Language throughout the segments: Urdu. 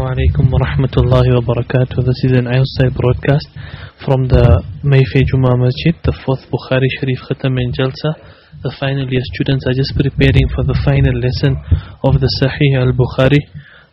alaikum wa rahmatullahi wa barakatuh. This is an outside broadcast from the Mayfair Juma Masjid, the 4th Bukhari Sharif Khatam and Jalsa. The final year students are just preparing for the final lesson of the Sahih al-Bukhari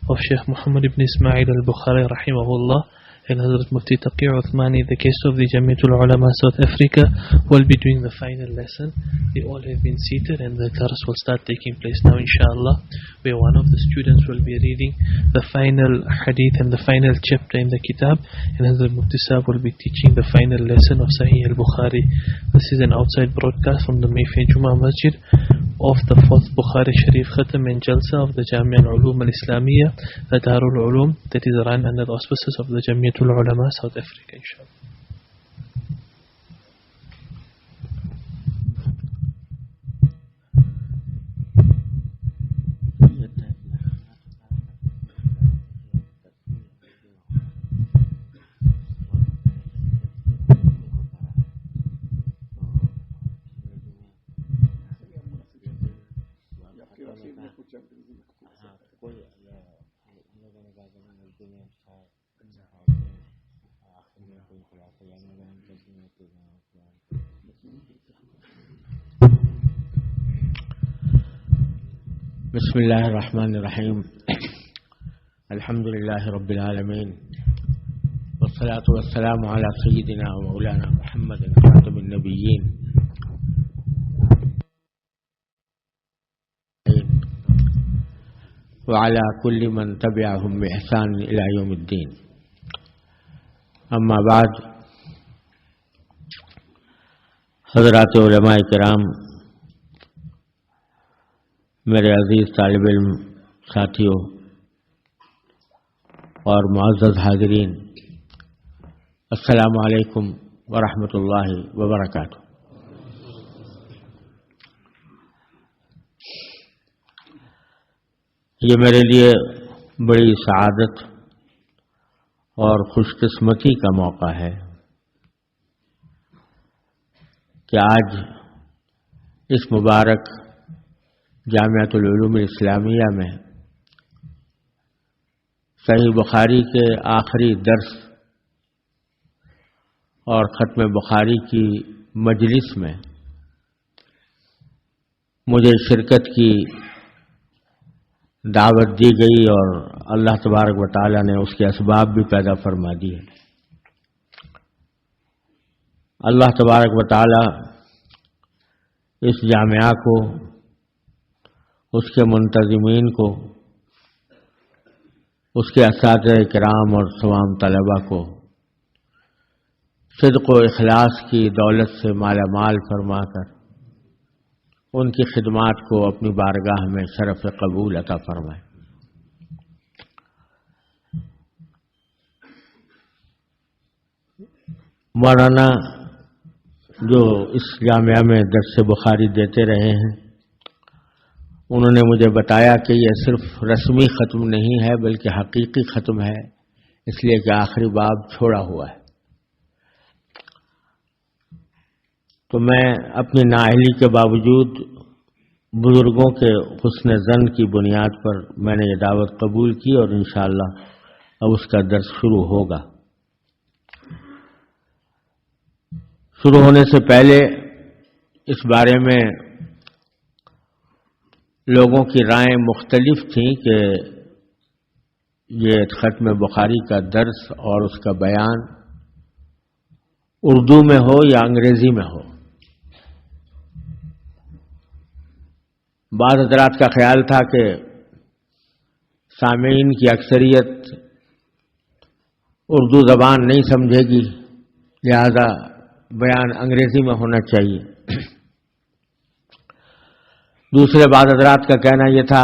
of Sheikh Muhammad ibn Ismail al-Bukhari rahimahullah. And Hazrat Mufti Taqi Uthmani, the case of the Jamiatul Ulama South Africa, will be doing the final lesson. They all have been seated and the class will start taking place now inshallah, where one of the students will be reading the final hadith and the final chapter in the kitab, and Hazrat Mufti Sahab will be teaching the final lesson of Sahih al-Bukhari. This is an outside broadcast from the Mayfair Juma Masjid of the 4th Bukhari Sharif Khatam and Jalsa of the Jamia al-Ulum al-Islamiyya, the Darul Ulum, that is run under the auspices of the Jamiatul Ulama South Africa inshallah. بسم اللہ الرحمن الرحیم الحمد للہ رب العالمین والصلاة والسلام علی سیدنا و مولانا محمد خاتم النبیین وعلى كل من تبعهم بإحسان إلى يوم الدين. اما بعد، حضرات علماء کرام، میرے عزیز طالب علم ساتھیوں اور معزز حاضرین، السلام علیکم ورحمۃ اللہ وبرکاتہ. یہ میرے لیے بڑی سعادت اور خوش قسمتی کا موقع ہے کہ آج اس مبارک جامعۃ العلوم الاسلامیہ میں صحیح بخاری کے آخری درس اور ختم بخاری کی مجلس میں مجھے شرکت کی دعوت دی گئی اور اللہ تبارک و تعالی نے اس کے اسباب بھی پیدا فرما دیے. اللہ تبارک و تعالی اس جامعہ کو، اس کے منتظمین کو، اس کے اساتذہ کرام اور تمام طلباء کو صدق و اخلاص کی دولت سے مالا مال فرما کر ان کی خدمات کو اپنی بارگاہ میں شرف قبول عطا فرمائے. مولانا جو اس جامعہ میں درس بخاری دیتے رہے ہیں، انہوں نے مجھے بتایا کہ یہ صرف رسمی ختم نہیں ہے بلکہ حقیقی ختم ہے، اس لیے کہ آخری باب چھوڑا ہوا ہے. تو میں اپنی نااہلی کے باوجود بزرگوں کے حسن ظن کی بنیاد پر میں نے یہ دعوت قبول کی اور انشاءاللہ اب اس کا درس شروع ہوگا. شروع ہونے سے پہلے اس بارے میں لوگوں کی رائیں مختلف تھیں کہ یہ ختم بخاری کا درس اور اس کا بیان اردو میں ہو یا انگریزی میں ہو. بعض حضرات کا خیال تھا کہ سامعین کی اکثریت اردو زبان نہیں سمجھے گی، لہذا بیان انگریزی میں ہونا چاہیے. دوسرے بعض حضرات کا کہنا یہ تھا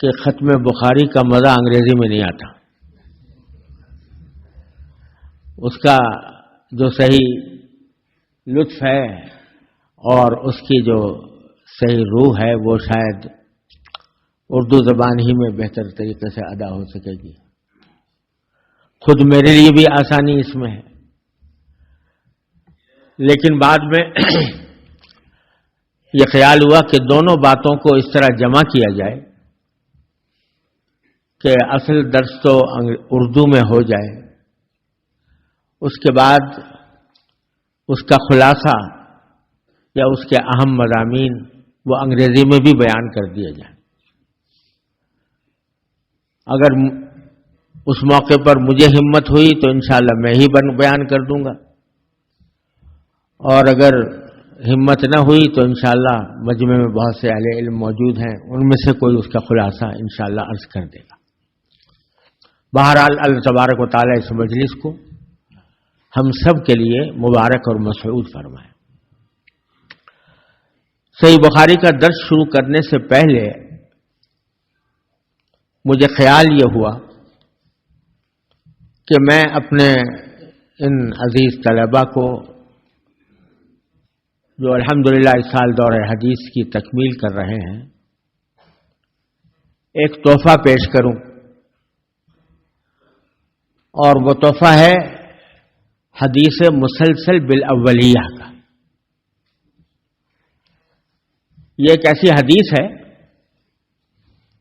کہ ختم بخاری کا مزہ انگریزی میں نہیں آتا، اس کا جو صحیح لطف ہے اور اس کی جو صحیح روح ہے وہ شاید اردو زبان ہی میں بہتر طریقے سے ادا ہو سکے گی. خود میرے لیے بھی آسانی اس میں ہے، لیکن بعد میں یہ خیال ہوا کہ دونوں باتوں کو اس طرح جمع کیا جائے کہ اصل درس تو اردو میں ہو جائے، اس کے بعد اس کا خلاصہ یا اس کے اہم مضامین وہ انگریزی میں بھی بیان کر دیے جائیں۔ اگر اس موقع پر مجھے ہمت ہوئی تو انشاءاللہ میں ہی بیان کر دوں گا، اور اگر ہمت نہ ہوئی تو انشاءاللہ مجمع میں بہت سے اہل علم موجود ہیں، ان میں سے کوئی اس کا خلاصہ انشاءاللہ عرض کر دے گا۔ بہرحال اللہ تبارک و تعالی اس مجلس کو ہم سب کے لیے مبارک اور مسعود فرمائے۔ صحیح بخاری کا درس شروع کرنے سے پہلے مجھے خیال یہ ہوا کہ میں اپنے ان عزیز طلباء کو جو الحمدللہ اس سال دورہ حدیث کی تکمیل کر رہے ہیں ایک تحفہ پیش کروں، اور وہ تحفہ ہے حدیث مسلسل بالاولیہ کا۔ یہ ایک ایسی حدیث ہے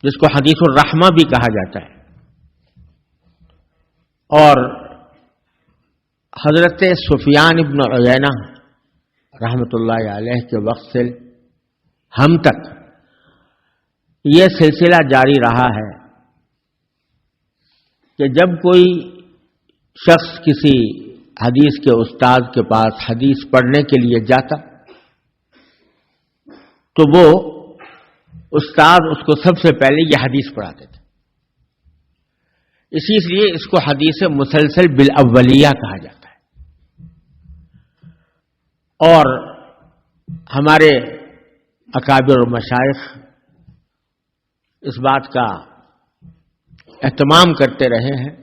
جس کو حدیث الرحمہ بھی کہا جاتا ہے، اور حضرت سفیان ابن عیینہ رحمۃ اللہ علیہ کے وقت سے ہم تک یہ سلسلہ جاری رہا ہے کہ جب کوئی شخص کسی حدیث کے استاد کے پاس حدیث پڑھنے کے لیے جاتا تو وہ استاد اس کو سب سے پہلے یہ حدیث پڑھاتے تھے، اسی لیے اس کو حدیث مسلسل بالاولیہ کہا جاتا ہے۔ اور ہمارے اکابر اور مشائخ اس بات کا اہتمام کرتے رہے ہیں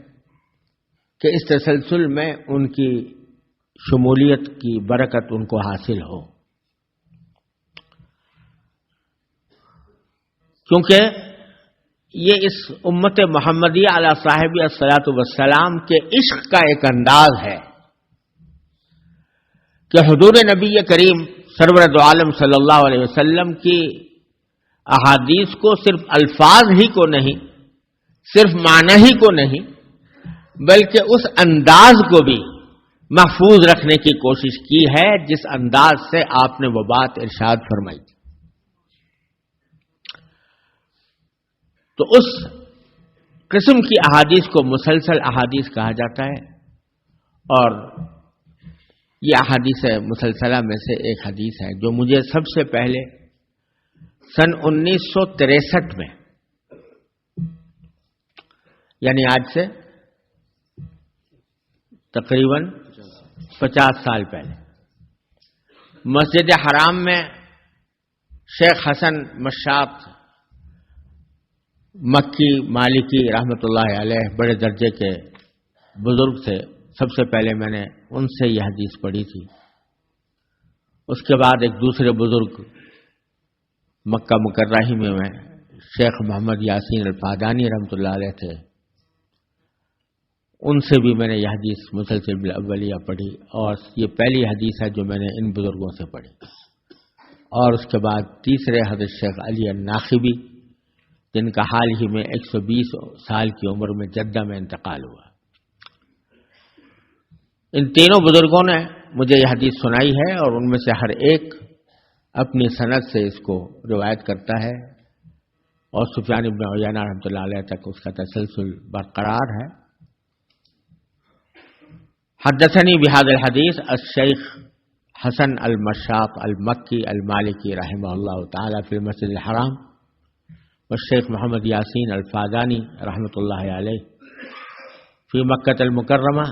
کہ اس تسلسل میں ان کی شمولیت کی برکت ان کو حاصل ہو، کیونکہ یہ اس امت محمدیہ علی صاحب الصلاۃ والسلام کے عشق کا ایک انداز ہے کہ حضور نبی کریم سرور دو عالم صلی اللہ علیہ وسلم کی احادیث کو صرف الفاظ ہی کو نہیں، صرف معنی ہی کو نہیں، بلکہ اس انداز کو بھی محفوظ رکھنے کی کوشش کی ہے جس انداز سے آپ نے وہ بات ارشاد فرمائی۔ تو اس قسم کی احادیث کو مسلسل احادیث کہا جاتا ہے، اور یہ احادیث مسلسلہ میں سے ایک حدیث ہے جو مجھے سب سے پہلے سن 1963 میں، یعنی آج سے تقریباً 50 سال پہلے مسجد حرام میں شیخ حسن مشاط مکی مالکی رحمۃ اللہ علیہ بڑے درجے کے بزرگ تھے، سب سے پہلے میں نے ان سے یہ حدیث پڑھی تھی۔ اس کے بعد ایک دوسرے بزرگ مکہ مکرمہ میں شیخ محمد یاسین الفادانی رحمۃ اللہ علیہ تھے، ان سے بھی میں نے یہ حدیث مسلسل بالاولیہ پڑھی، اور یہ پہلی حدیث ہے جو میں نے ان بزرگوں سے پڑھی۔ اور اس کے بعد تیسرے حضرت شیخ علی الناخبی، جن کا حال ہی میں 120 سال کی عمر میں جدہ میں انتقال ہوا۔ ان تینوں بزرگوں نے مجھے یہ حدیث سنائی ہے، اور ان میں سے ہر ایک اپنی سند سے اس کو روایت کرتا ہے، اور سفیان ابن عیینہ رحمۃ اللہ علیہ تک اس کا تسلسل برقرار ہے۔ حدثني بهذا الحديث الشيخ حسن المشاط المكي المالكي رحمه الله تعالى في المسجد الحرام، والشيخ محمد ياسين الفاداني رحمة الله عليه في مكة المكرمة،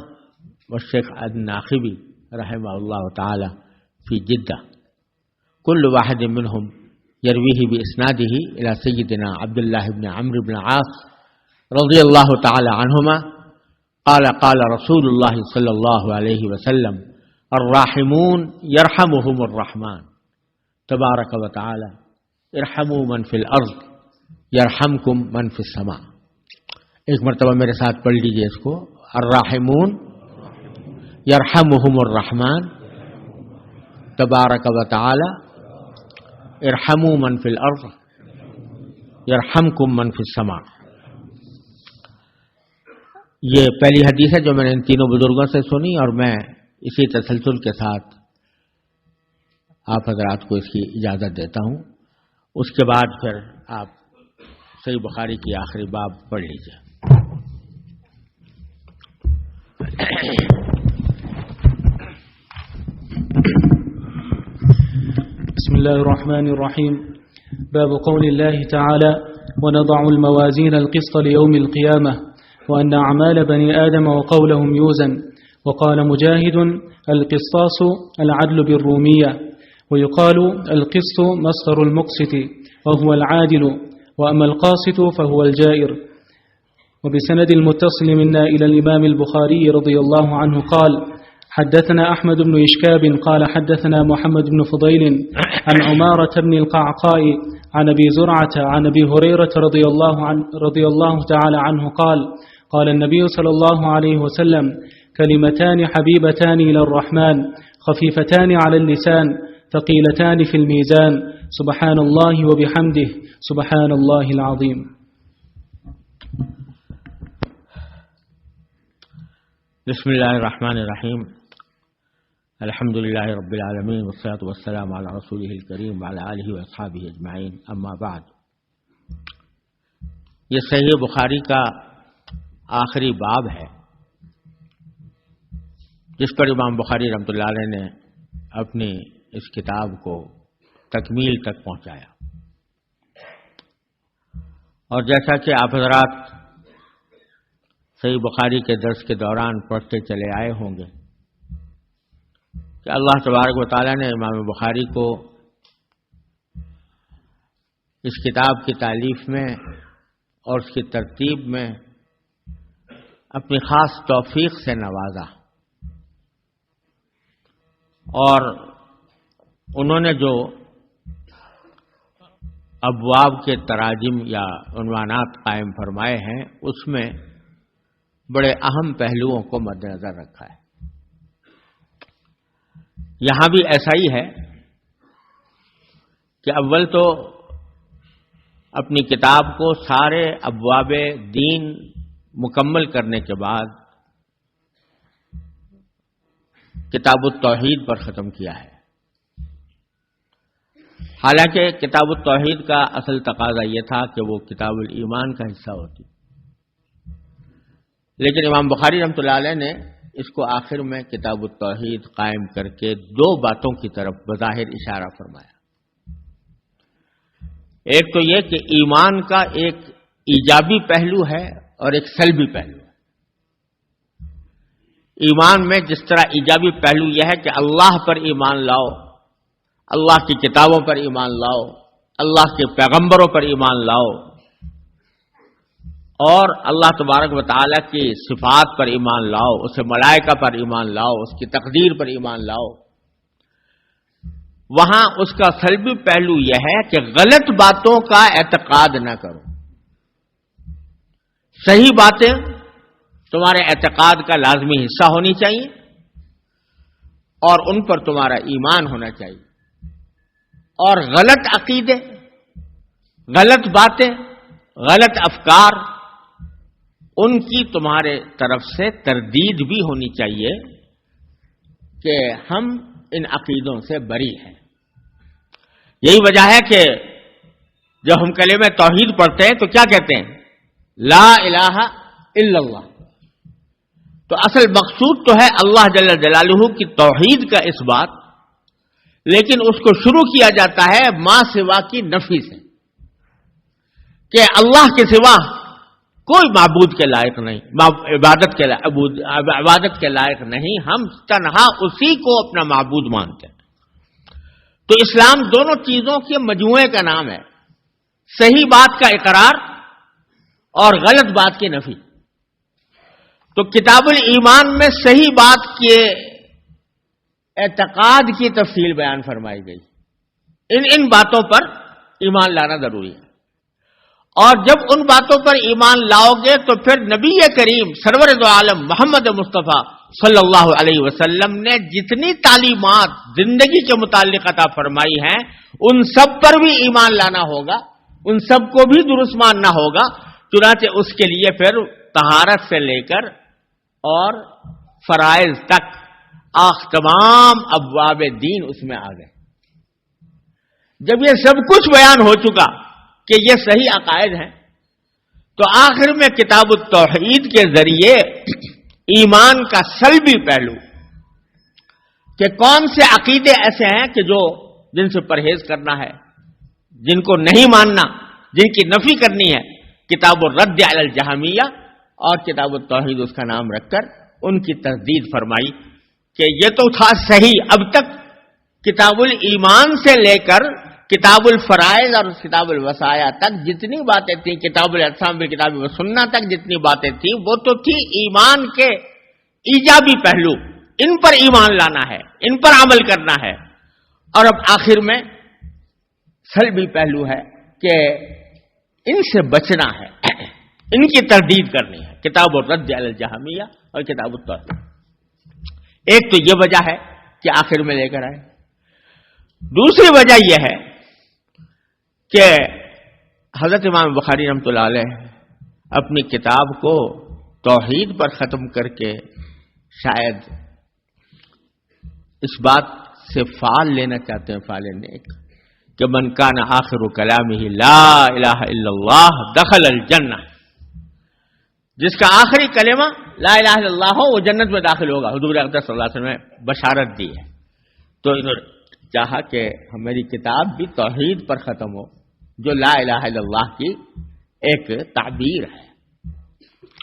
والشيخ الناخبي رحمه الله تعالى في جدة، كل واحد منهم يرويه بإسناده إلى سيدنا عبد الله بن عمرو بن العاص رضي الله تعالى عنهما قال قال رسول الله صلى الله عليه وسلم الراحمون يرحمهم الرحمن تبارك وتعالى ارحموا من في الارض يرحمكم من في السماء۔ ایک مرتبہ میرے ساتھ پڑھ لیجئے اس کو، الراحمون يرحمهم الرحمن تبارك وتعالى ارحموا من في الارض يرحمكم من في السماء۔ یہ پہلی حدیث ہے جو میں نے ان تینوں بزرگوں سے سنی، اور میں اسی تسلسل کے ساتھ آپ حضرات کو اس کی اجازت دیتا ہوں. اس کے بعد پھر آپ صحیح بخاری کی آخری باب پڑھ لیجیے. بسم الله الرحمن الرحيم. باب قول الله تعالى: ونضع الموازين القسط ليوم القيامة وأن أعمال بني آدم وقولهم يوزن. وقال مجاهد: القسطاس العدل بالرومية، ويقال القسط مصدر المقسط وهو العادل، وأما القاسط فهو الجائر. وبسند المتصل منا إلى الإمام البخاري رضي الله عنه قال: حدثنا أحمد بن إشكاب قال حدثنا محمد بن فضيل عن عمارة بن القعقاء عن أبي زرعة عن أبي هريرة رضي الله تعالى عنه قال: قال النبي صلى الله عليه وسلم: كلمتان حبيبتان إلى الرحمن خفيفتان على اللسان ثقيلتان في الميزان سبحان الله وبحمده سبحان الله العظيم. بسم اللہ الرحمن الرحیم. الحمد للہ رب العالمین والصلاة والسلام علی رسولہ الکریم وعلی آلہ واصحابہ اجمعین. اما بعد. یہ صحیح بخاری کا آخری باب ہے جس پر امام بخاری رحمۃ اللہ علیہ نے اپنی اس کتاب کو تکمیل تک پہنچایا. اور جیسا کہ آپ حضرات صحیح بخاری کے درس کے دوران پڑھتے چلے آئے ہوں گے کہ اللہ تبارک و تعالیٰ نے امام بخاری کو اس کتاب کی تالیف میں اور اس کی ترتیب میں اپنی خاص توفیق سے نوازا، اور انہوں نے جو ابواب کے تراجم یا عنوانات قائم فرمائے ہیں اس میں بڑے اہم پہلوؤں کو مد نظر رکھا ہے. یہاں بھی ایسا ہی ہے کہ اول تو اپنی کتاب کو سارے ابواب دین مکمل کرنے کے بعد کتاب التوحید پر ختم کیا ہے. حالانکہ کتاب التوحید کا اصل تقاضا یہ تھا کہ وہ کتاب الایمان کا حصہ ہوتی، لیکن امام بخاری رحمۃ اللہ علیہ نے اس کو آخر میں کتاب التوحید قائم کر کے دو باتوں کی طرف بظاہر اشارہ فرمایا. ایک تو یہ کہ ایمان کا ایک ایجابی پہلو ہے اور ایک سلبی پہلو ہے. ایمان میں جس طرح ایجابی پہلو یہ ہے کہ اللہ پر ایمان لاؤ، اللہ کی کتابوں پر ایمان لاؤ، اللہ کے پیغمبروں پر ایمان لاؤ، اور اللہ تبارک و تعالیٰ کی صفات پر ایمان لاؤ، اسے ملائکہ پر ایمان لاؤ، اس کی تقدیر پر ایمان لاؤ. وہاں اس کا سلبی پہلو یہ ہے کہ غلط باتوں کا اعتقاد نہ کرو. صحیح باتیں تمہارے اعتقاد کا لازمی حصہ ہونی چاہیے اور ان پر تمہارا ایمان ہونا چاہیے، اور غلط عقیدے، غلط باتیں، غلط افکار، ان کی تمہارے طرف سے تردید بھی ہونی چاہیے کہ ہم ان عقیدوں سے بری ہیں. یہی وجہ ہے کہ جب ہم کلمہ توحید پڑھتے ہیں تو کیا کہتے ہیں؟ لا الہ الا اللہ. تو اصل مقصود تو ہے اللہ جل جلالہ کی توحید کا اس بات، لیکن اس کو شروع کیا جاتا ہے ما سوا کی نفی سے، کہ اللہ کے سوا کوئی معبود کے لائق نہیں، عبادت کے لائق نہیں، ہم تنہا اسی کو اپنا معبود مانتے ہیں. تو اسلام دونوں چیزوں کے مجموعے کا نام ہے، صحیح بات کا اقرار اور غلط بات کی نفی. تو کتاب الایمان میں صحیح بات کے اعتقاد کی تفصیل بیان فرمائی گئی. ان باتوں پر ایمان لانا ضروری ہے، اور جب ان باتوں پر ایمان لاؤ گے تو پھر نبی کریم سرور دو عالم محمد مصطفیٰ صلی اللہ علیہ وسلم نے جتنی تعلیمات زندگی کے متعلق عطا فرمائی ہیں ان سب پر بھی ایمان لانا ہوگا، ان سب کو بھی درست ماننا ہوگا. چنانچہ اس کے لیے پھر طہارت سے لے کر اور فرائض تک تمام ابواب دین اس میں آ گئے. جب یہ سب کچھ بیان ہو چکا کہ یہ صحیح عقائد ہیں تو آخر میں کتاب التوحید کے ذریعے ایمان کا سلبی پہلو کہ کون سے عقیدے ایسے ہیں کہ جن سے پرہیز کرنا ہے، جن کو نہیں ماننا، جن کی نفی کرنی ہے، کتاب الرد علی الجہمیہ اور کتاب التوحید اس کا نام رکھ کر ان کی تردید فرمائی کہ یہ تو تھا صحیح. اب تک کتاب الایمان سے لے کر کتاب الفرائض اور کتاب الوصایا تک جتنی باتیں تھیں، کتاب الاعتصام بالکتاب والسنہ تک جتنی باتیں تھیں، وہ تو تھی ایمان کے ایجابی پہلو. ان پر ایمان لانا ہے، ان پر عمل کرنا ہے. اور اب آخر میں سلبی پہلو ہے کہ ان سے بچنا ہے، ان کی تردید کرنی ہے، کتاب الرد علی الجہمیہ اور کتاب التوحید. ایک تو یہ وجہ ہے کہ آخر میں لے کر آئے. دوسری وجہ یہ ہے کہ حضرت امام بخاری رحمۃ اللہ علیہ اپنی کتاب کو توحید پر ختم کر کے شاید اس بات سے فعال لینا چاہتے ہیں، فعال نیک، کہ من کان آخر کلامہ لا الہ الا اللہ دخل الجنہ. جس کا آخری کلمہ لا الہ الا اللہ ہو وہ جنت میں داخل ہوگا. حضور اقدس صلی اللہ علیہ وسلم نے بشارت دی ہے. تو انہوں نے چاہا کہ ہماری کتاب بھی توحید پر ختم ہو، جو لا الہ الا اللہ کی ایک تعبیر ہے.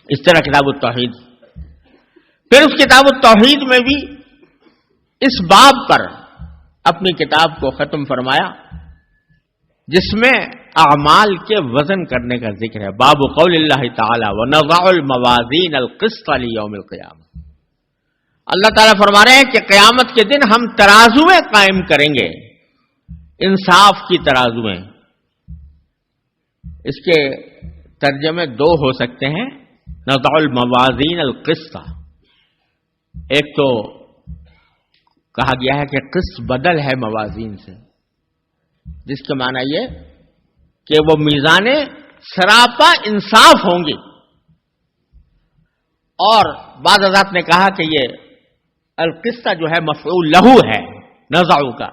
اس طرح کتاب التوحید. پھر اس کتاب التوحید میں بھی اس باب پر اپنی کتاب کو ختم فرمایا جس میں اعمال کے وزن کرنے کا ذکر ہے. باب قول اللہ تعالی وَنَضَعُ الْمَوَازِينَ الْقِسْطَ لِيَوْمِ الْقِيَامَةِ. اللہ تعالیٰ فرما رہے ہیں کہ قیامت کے دن ہم ترازویں قائم کریں گے، انصاف کی ترازویں. اس کے ترجمے دو ہو سکتے ہیں، نضع الموازین القسط. ایک تو کہا گیا ہے کہ قسط بدل ہے موازین سے، جس کے معنی یہ کہ وہ میزانیں سراپا انصاف ہوں گی. اور بعض حضرات نے کہا کہ یہ القسط جو ہے مفعول لہو ہے نضع کا،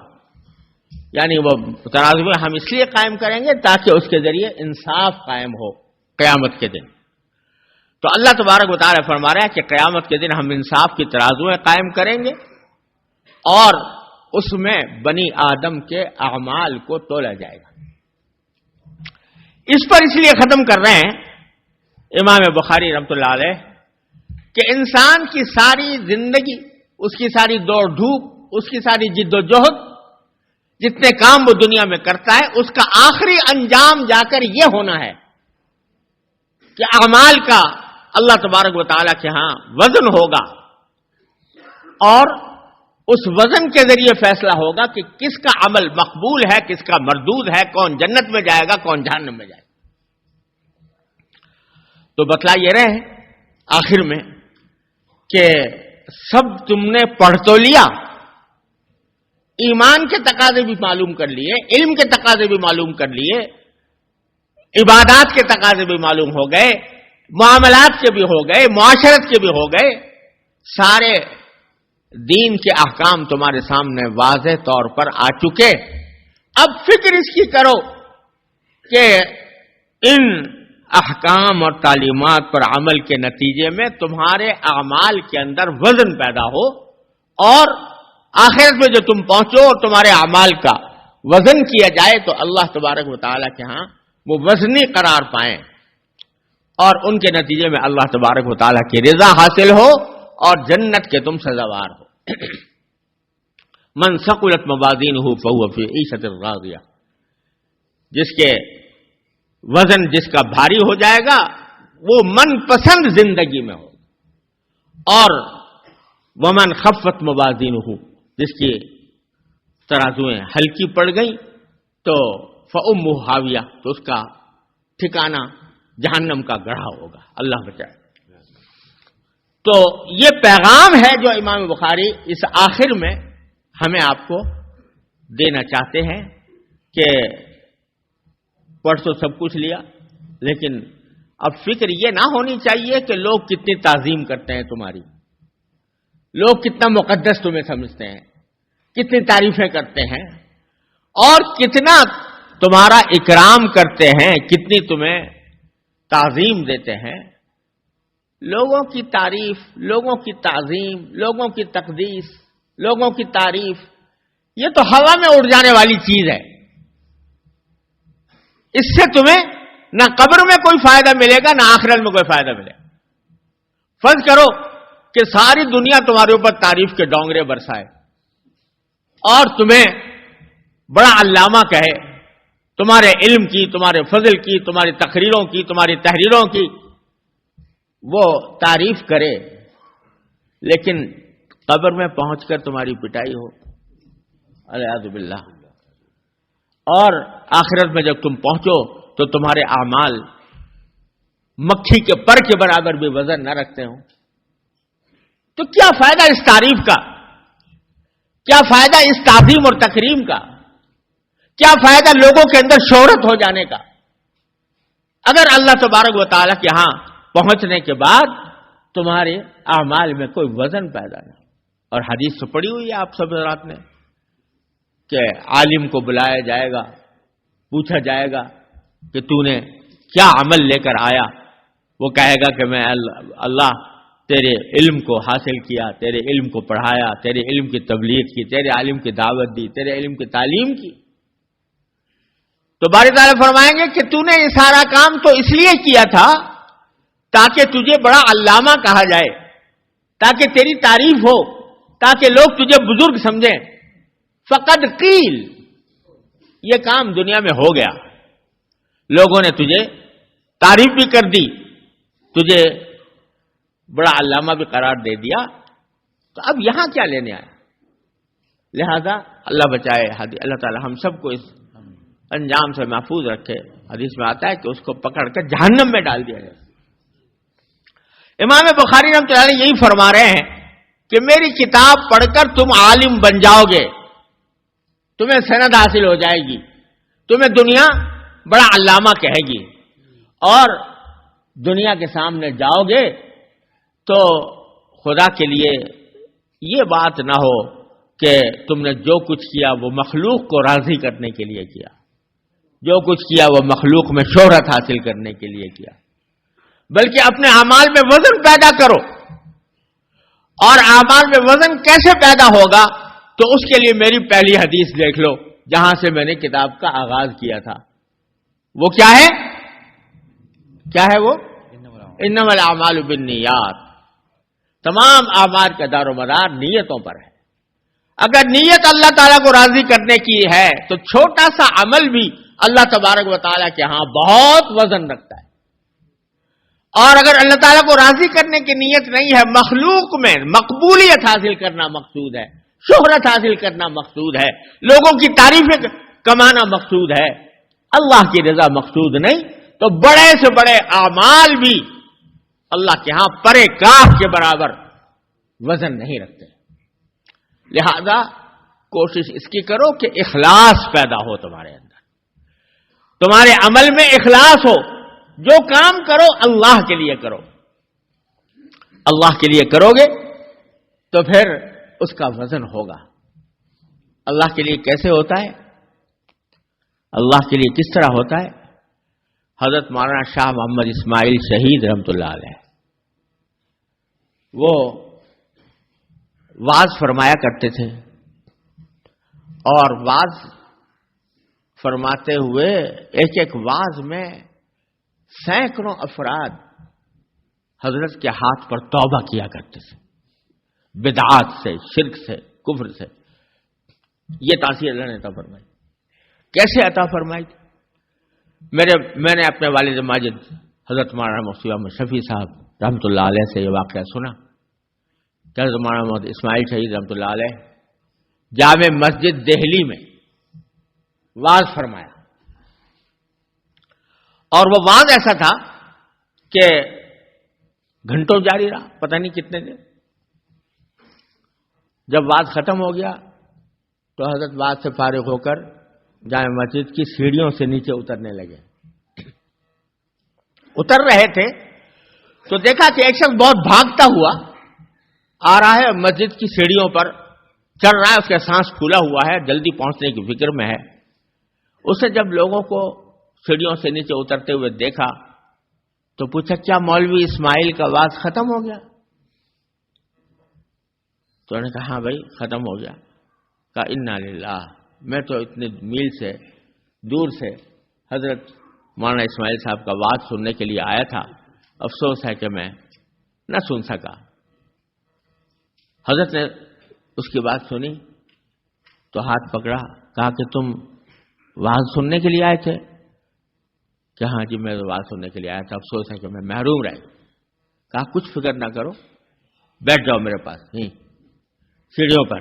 یعنی وہ ترازو ہم اس لیے قائم کریں گے تاکہ اس کے ذریعے انصاف قائم ہو قیامت کے دن. تو اللہ تبارک و تعالی فرما رہا ہے کہ قیامت کے دن ہم انصاف کی ترازویں قائم کریں گے اور اس میں بنی آدم کے اعمال کو تولا جائے گا. اس پر اس لیے ختم کر رہے ہیں امام بخاری رحمۃ اللہ علیہ کہ انسان کی ساری زندگی، اس کی ساری دوڑ دھوپ، اس کی ساری جد و جہد، جتنے کام وہ دنیا میں کرتا ہے، اس کا آخری انجام جا کر یہ ہونا ہے کہ اعمال کا اللہ تبارک و تعالیٰ کے ہاں وزن ہوگا اور اس وزن کے ذریعے فیصلہ ہوگا کہ کس کا عمل مقبول ہے، کس کا مردود ہے، کون جنت میں جائے گا، کون جہنم میں جائے گا. تو بتلا یہ رہے آخر میں کہ سب تم نے پڑھ تو لیا، ایمان کے تقاضے بھی معلوم کر لیے، علم کے تقاضے بھی معلوم کر لیے، عبادات کے تقاضے بھی معلوم ہو گئے، معاملات کے بھی ہو گئے، معاشرت کے بھی ہو گئے، سارے دین کے احکام تمہارے سامنے واضح طور پر آ چکے. اب فکر اس کی کرو کہ ان احکام اور تعلیمات پر عمل کے نتیجے میں تمہارے اعمال کے اندر وزن پیدا ہو اور آخرت میں جو تم پہنچو اور تمہارے اعمال کا وزن کیا جائے تو اللہ تبارک و تعالیٰ کے ہاں وہ وزنی قرار پائیں اور ان کے نتیجے میں اللہ تبارک و تعالیٰ کی رضا حاصل ہو اور جنت کے تم سزاوار ہو. من ثقلت موازینہ فہو فی عیشۃ راضیہ. جس کے وزن جس کا بھاری ہو جائے گا وہ من پسند زندگی میں ہو، اور ومن خفت موازینہ، جس کی ترازویں ہلکی پڑ گئی تو فأمہ ہاویہ، تو اس کا ٹھکانہ جہنم کا گڑھا ہوگا. اللہ بچائے. تو یہ پیغام ہے جو امام بخاری اس آخر میں ہمیں آپ کو دینا چاہتے ہیں کہ پڑھ تو سب کچھ لیا لیکن اب فکر یہ نہ ہونی چاہیے کہ لوگ کتنی تعظیم کرتے ہیں تمہاری، لوگ کتنا مقدس تمہیں سمجھتے ہیں، کتنی تعریفیں کرتے ہیں اور کتنا تمہارا اکرام کرتے ہیں، کتنی تمہیں تعظیم دیتے ہیں۔ لوگوں کی تعریف، لوگوں کی تعظیم، لوگوں کی تقدیس، لوگوں کی تعریف، یہ تو ہوا میں اڑ جانے والی چیز ہے۔ اس سے تمہیں نہ قبر میں کوئی فائدہ ملے گا، نہ آخرت میں کوئی فائدہ ملے گا۔ فرض کرو کہ ساری دنیا تمہارے اوپر تعریف کے ڈونگرے برسائے اور تمہیں بڑا علامہ کہے، تمہارے علم کی، تمہارے فضل کی، تمہاری تقریروں کی، تمہاری تحریروں کی وہ تعریف کرے، لیکن قبر میں پہنچ کر تمہاری پٹائی ہو، الیاذ باللہ، اور آخرت میں جب تم پہنچو تو تمہارے اعمال مکھی کے پر کے برابر بھی وزن نہ رکھتے ہوں، تو کیا فائدہ اس تعریف کا؟ کیا فائدہ اس تعظیم اور تکریم کا؟ کیا فائدہ لوگوں کے اندر شہرت ہو جانے کا؟ اگر اللہ تبارک و تعالیٰ کے ہاں پہنچنے کے بعد تمہارے اعمال میں کوئی وزن پیدا نہ۔ اور حدیث تو پڑھی ہوئی ہے آپ سب حضرات نے کہ عالم کو بلایا جائے گا، پوچھا جائے گا کہ تو نے کیا عمل لے کر آیا؟ وہ کہے گا کہ میں اللہ تیرے علم کو حاصل کیا، تیرے علم کو پڑھایا، تیرے علم کی تبلیغ کی، تیرے علم کی دعوت دی، تیرے علم کی تعلیم کی۔ تو باری تعالیٰ فرمائیں گے کہ تو نے یہ سارا کام تو اس لیے کیا تھا تاکہ تجھے بڑا علامہ کہا جائے، تاکہ تیری تعریف ہو، تاکہ لوگ تجھے بزرگ سمجھیں۔ فقد قیل، یہ کام دنیا میں ہو گیا، لوگوں نے تجھے تعریف بھی کر دی، تجھے بڑا علامہ بھی قرار دے دیا، تو اب یہاں کیا لینے آیا؟ لہذا اللہ بچائے، اللہ تعالی ہم سب کو اس انجام سے محفوظ رکھے۔ حدیث میں آتا ہے کہ اس کو پکڑ کر جہنم میں ڈال دیا جائے۔ امام بخاری رحمۃ اللہ علیہ یہی فرما رہے ہیں کہ میری کتاب پڑھ کر تم عالم بن جاؤ گے، تمہیں سند حاصل ہو جائے گی، تمہیں دنیا بڑا علامہ کہے گی، اور دنیا کے سامنے جاؤ گے تو خدا کے لیے یہ بات نہ ہو کہ تم نے جو کچھ کیا وہ مخلوق کو راضی کرنے کے لیے کیا، جو کچھ کیا وہ مخلوق میں شہرت حاصل کرنے کے لیے کیا، بلکہ اپنے اعمال میں وزن پیدا کرو۔ اور اعمال میں وزن کیسے پیدا ہوگا؟ تو اس کے لیے میری پہلی حدیث دیکھ لو جہاں سے میں نے کتاب کا آغاز کیا تھا۔ وہ کیا ہے؟ کیا ہے وہ؟ انما الاعمال بالنیات۔ تمام اعمال کا دار و مدار نیتوں پر ہے۔ اگر نیت اللہ تعالیٰ کو راضی کرنے کی ہے تو چھوٹا سا عمل بھی اللہ تبارک و تعالیٰ کے ہاں بہت وزن رکھتا ہے۔ اور اگر اللہ تعالیٰ کو راضی کرنے کی نیت نہیں ہے، مخلوق میں مقبولیت حاصل کرنا مقصود ہے، شہرت حاصل کرنا مقصود ہے، لوگوں کی تعریفیں کمانا مقصود ہے، اللہ کی رضا مقصود نہیں، تو بڑے سے بڑے اعمال بھی اللہ کے ہاں پرے کاف کے برابر وزن نہیں رکھتے۔ لہذا کوشش اس کی کرو کہ اخلاص پیدا ہو تمہارے اندر، تمہارے عمل میں اخلاص ہو، جو کام کرو اللہ کے لیے کرو۔ اللہ کے لیے کرو گے تو پھر اس کا وزن ہوگا۔ اللہ کے لیے کیسے ہوتا ہے؟ اللہ کے لیے کس طرح ہوتا ہے؟ حضرت مولانا شاہ محمد اسماعیل شہید رحمۃ اللہ علیہ وہ واز فرمایا کرتے تھے، اور واز فرماتے ہوئے ایک ایک واز میں سینکڑوں افراد حضرت کے ہاتھ پر توبہ کیا کرتے تھے، بدعات سے، شرک سے، کفر سے۔ یہ تاثیر اللہ نے عطا فرمائی۔ کیسے عطا فرمائی؟ میں نے اپنے والد ماجد حضرت مولانا مفتی احمد شفیع صاحب رحمۃ اللہ علیہ سے یہ واقعہ سنا کہ حضرت مولانا محمد اسماعیل شہید رحمۃ اللہ علیہ جامع مسجد دہلی میں واز فرمایا، اور وہ واز ایسا تھا کہ گھنٹوں جاری رہا، پتہ نہیں کتنے دن۔ جب واز ختم ہو گیا تو حضرت واز سے فارغ ہو کر جامع مسجد کی سیڑھیوں سے نیچے اترنے لگے، اتر رہے تھے تو دیکھا کہ ایک شخص بہت بھاگتا ہوا آ رہا ہے، مسجد کی سیڑھیوں پر چل رہا ہے، اس کا سانس پھولا ہوا ہے، جلدی پہنچنے کی فکر میں ہے. اسے جب لوگوں کو سیڑھیوں سے نیچے اترتے ہوئے دیکھا تو پوچھا کیا مولوی اسماعیل کا واز ختم ہو گیا؟ تو انہوں نے کہا ہاں بھائی ختم ہو گیا. کہا انا للہ، میں تو اتنے میل سے دور سے حضرت مولانا اسماعیل صاحب کا واز سننے کے لیے آیا تھا، افسوس ہے کہ میں نہ سن سکا. حضرت نے اس کی بات سنی تو ہاتھ پکڑا، کہا کہ تم واز سننے کے لیے آئے تھے؟ کہ ہاں جی میں واز سننے کے لیے آیا تھا، افسوس ہے کہ میں محروم رہ گیا. کہا کچھ فکر نہ کرو، بیٹھ جاؤ میرے پاس سیڑھیوں پر.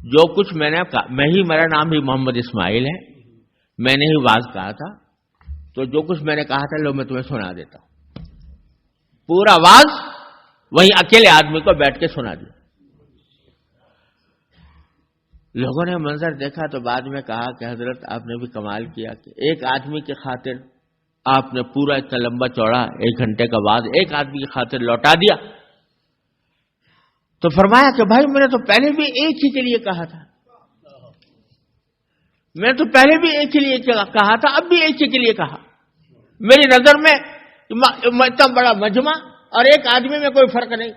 جو کچھ میں نے کہا، میرا نام بھی محمد اسماعیل ہے، میں نے ہی واز کہا تھا، تو جو کچھ میں نے کہا تھا لو میں تمہیں سنا دیتا ہوں. پورا واز وہیں اکیلے آدمی کو بیٹھ کے سنا دیا. لوگوں نے منظر دیکھا تو بعد میں کہا کہ حضرت آپ نے بھی کمال کیا کہ ایک آدمی کی خاطر آپ نے پورا اتنا لمبا چوڑا 1 گھنٹے کا واز ایک آدمی کی خاطر لوٹا دیا. تو فرمایا کہ بھائی میں نے تو پہلے بھی ایک ہی کے لیے کہا تھا، میں تو پہلے بھی ایک ہی لیے کہا تھا، اب بھی ایک ہی کے لیے کہا. میری نظر میں اتنا بڑا مجمع اور ایک آدمی میں کوئی فرق نہیں،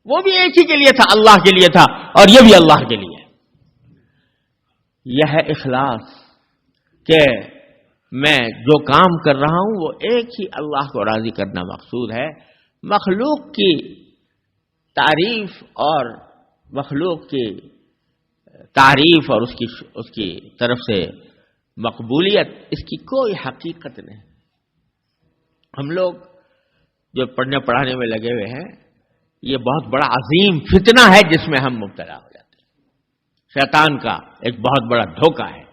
وہ بھی ایک ہی کے لیے تھا، اللہ کے لیے تھا، اور یہ بھی اللہ کے لیے. یہ ہے اخلاص کہ میں جو کام کر رہا ہوں وہ ایک ہی اللہ کو راضی کرنا مقصود ہے. مخلوق کی تعریف اور مخلوق کی تعریف اور اس کی طرف سے مقبولیت، اس کی کوئی حقیقت نہیں. ہم لوگ جو پڑھنے پڑھانے میں لگے ہوئے ہیں، یہ بہت بڑا عظیم فتنہ ہے جس میں ہم مبتلا ہو جاتے ہیں. شیطان کا ایک بہت بڑا دھوکہ ہے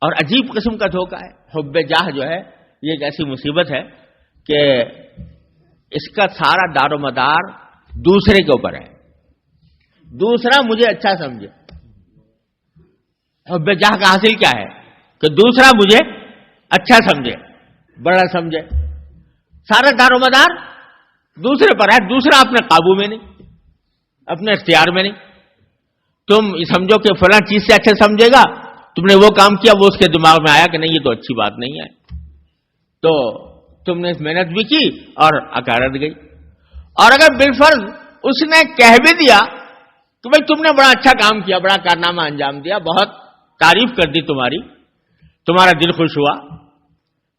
اور عجیب قسم کا دھوکہ ہے. حب جاہ جو ہے یہ ایک ایسی مصیبت ہے کہ اس کا سارا دار و مدار دوسرے کے اوپر ہے، دوسرا مجھے اچھا سمجھے. حب جاہ کا حاصل کیا ہے کہ دوسرا مجھے اچھا سمجھے، بڑا سمجھے. سارا دار و مدار دوسرے پر ہے، دوسرا اپنے قابو میں نہیں، اپنے اختیار میں نہیں. تم سمجھو کہ فلاں چیز سے اچھا سمجھے گا، تم نے وہ کام کیا، وہ اس کے دماغ میں آیا کہ نہیں یہ تو اچھی بات نہیں ہے، تو تم نے محنت بھی کی اور اکارت گئی. اور اگر بالفرض اس نے کہہ بھی دیا کہ بھائی تم نے بڑا اچھا کام کیا، بڑا کارنامہ انجام دیا، بہت تعریف کر دی تمہاری، تمہارا دل خوش ہوا،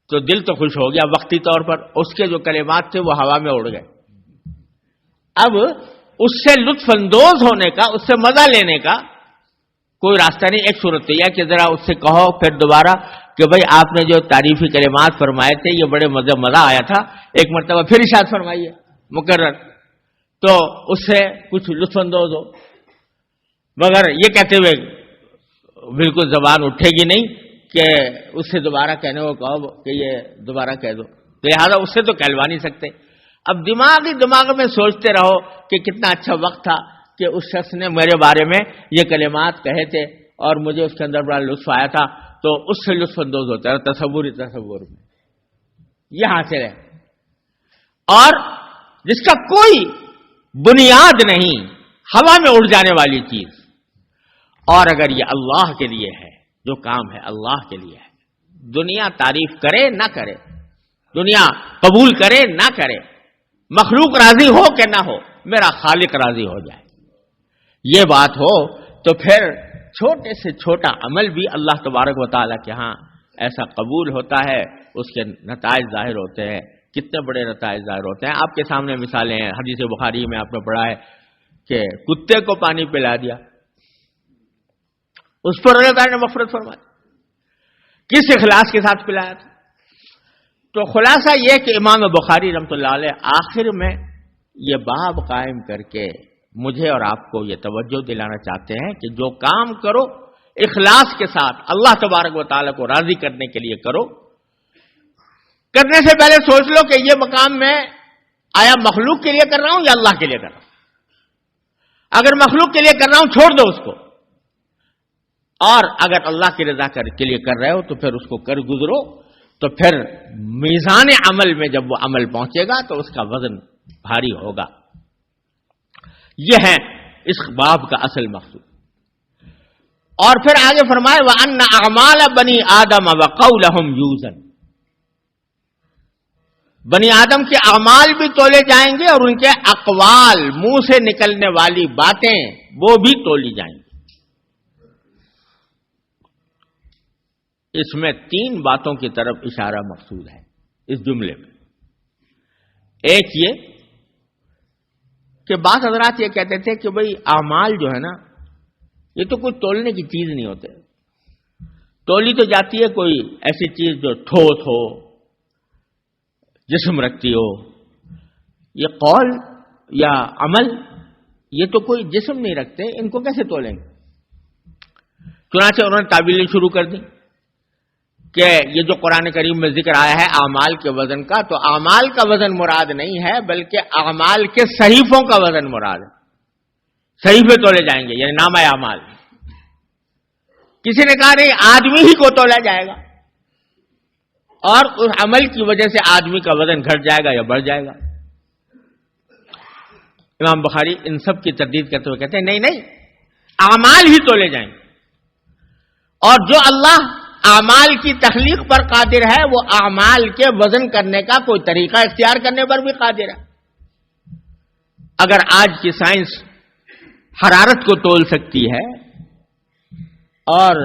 تو دل تو خوش ہو گیا وقتی طور پر، اس کے جو کلمات تھے وہ ہوا میں اڑ گئے. اب اس سے لطف اندوز ہونے کا، اس سے مزہ لینے کا کوئی راستہ نہیں. ایک صورت یہ کہ ذرا اس سے کہو پھر دوبارہ کہ بھائی آپ نے جو تعریفی کلمات فرمائے تھے یہ بڑے مزہ آیا تھا، ایک مرتبہ پھر ارشاد فرمائیے مکرر، تو اس سے کچھ لطف اندوز ہو. مگر یہ کہتے ہوئے بالکل زبان اٹھے گی نہیں کہ اس سے دوبارہ کہنے کو کہو کہ یہ دوبارہ کہہ دو، تو لہٰذا اس سے تو کہلوا نہیں سکتے. اب دماغ میں سوچتے رہو کہ کتنا اچھا وقت تھا کہ اس شخص نے میرے بارے میں یہ کلمات کہے تھے اور مجھے اس کے اندر بڑا لطف آیا تھا، تو اس سے لطف اندوز ہوتا ہے. تصور میں یہ حاصل ہے. اور جس کا کوئی بنیاد نہیں، ہوا میں اڑ جانے والی چیز. اور اگر یہ اللہ کے لیے ہے، جو کام ہے اللہ کے لیے ہے، دنیا تعریف کرے نہ کرے، دنیا قبول کرے نہ کرے، مخلوق راضی ہو کہ نہ ہو، میرا خالق راضی ہو جائے، یہ بات ہو تو پھر چھوٹے سے چھوٹا عمل بھی اللہ تبارک و تعالیٰ کے ہاں ایسا قبول ہوتا ہے، اس کے نتائج ظاہر ہوتے ہیں. کتنے بڑے نتائج ظاہر ہوتے ہیں. آپ کے سامنے مثالیں ہیں. حدیث بخاری میں آپ نے پڑھا ہے کہ کتے کو پانی پلا دیا، اس پر اللہ تعالیٰ نے مغفرت فرمائی. کس اخلاص کے ساتھ پلایا تھا؟ تو خلاصہ یہ کہ امام بخاری رحمۃ اللہ علیہ آخر میں یہ باب قائم کر کے مجھے اور آپ کو یہ توجہ دلانا چاہتے ہیں کہ جو کام کرو اخلاص کے ساتھ اللہ تبارک و تعالیٰ کو راضی کرنے کے لیے کرو. کرنے سے پہلے سوچ لو کہ یہ مقام میں آیا مخلوق کے لیے کر رہا ہوں یا اللہ کے لیے کر رہا ہوں. اگر مخلوق کے لیے کر رہا ہوں چھوڑ دو اس کو، اور اگر اللہ کی رضا کے لیے کر رہے ہو تو پھر اس کو کر گزرو. تو پھر میزان عمل میں جب وہ عمل پہنچے گا تو اس کا وزن بھاری ہوگا. یہ ہے اس باب کا اصل مقصود. اور پھر آگے فرمائے وَأَنَّ أَعْمَالَ بَنِي آدَمَ وَقَوْلَهُمْ يُوزَنُ. بنی آدم کے اعمال بھی تولے جائیں گے اور ان کے اقوال، منہ سے نکلنے والی باتیں وہ بھی تولی جائیں گی. اس میں 3 باتوں کی طرف اشارہ مقصود ہے اس جملے میں. ایک یہ کہ بعض حضرات یہ کہتے تھے کہ بھئی اعمال جو ہے نا یہ تو کوئی تولنے کی چیز نہیں ہوتے. تولی تو جاتی ہے کوئی ایسی چیز جو ٹھوس ہو، جسم رکھتی ہو. یہ قول یا عمل یہ تو کوئی جسم نہیں رکھتے، ان کو کیسے تولیں گے؟ چنانچہ انہوں نے تعبیریں شروع کر دی کہ یہ جو قرآن کریم میں ذکر آیا ہے اعمال کے وزن کا، تو اعمال کا وزن مراد نہیں ہے بلکہ اعمال کے صحیفوں کا وزن مراد ہے. صحیفے تولے جائیں گے یعنی نامہ اعمال. کسی نے کہا نہیں، آدمی ہی کو تولا جائے گا اور اس عمل کی وجہ سے آدمی کا وزن گھٹ جائے گا یا بڑھ جائے گا. امام بخاری ان سب کی تردید کرتے ہوئے کہتے ہیں نہیں، اعمال ہی تولے جائیں گے. اور جو اللہ اعمال کی تخلیق پر قادر ہے وہ اعمال کے وزن کرنے کا کوئی طریقہ اختیار کرنے پر بھی قادر ہے. اگر آج کی سائنس حرارت کو تول سکتی ہے اور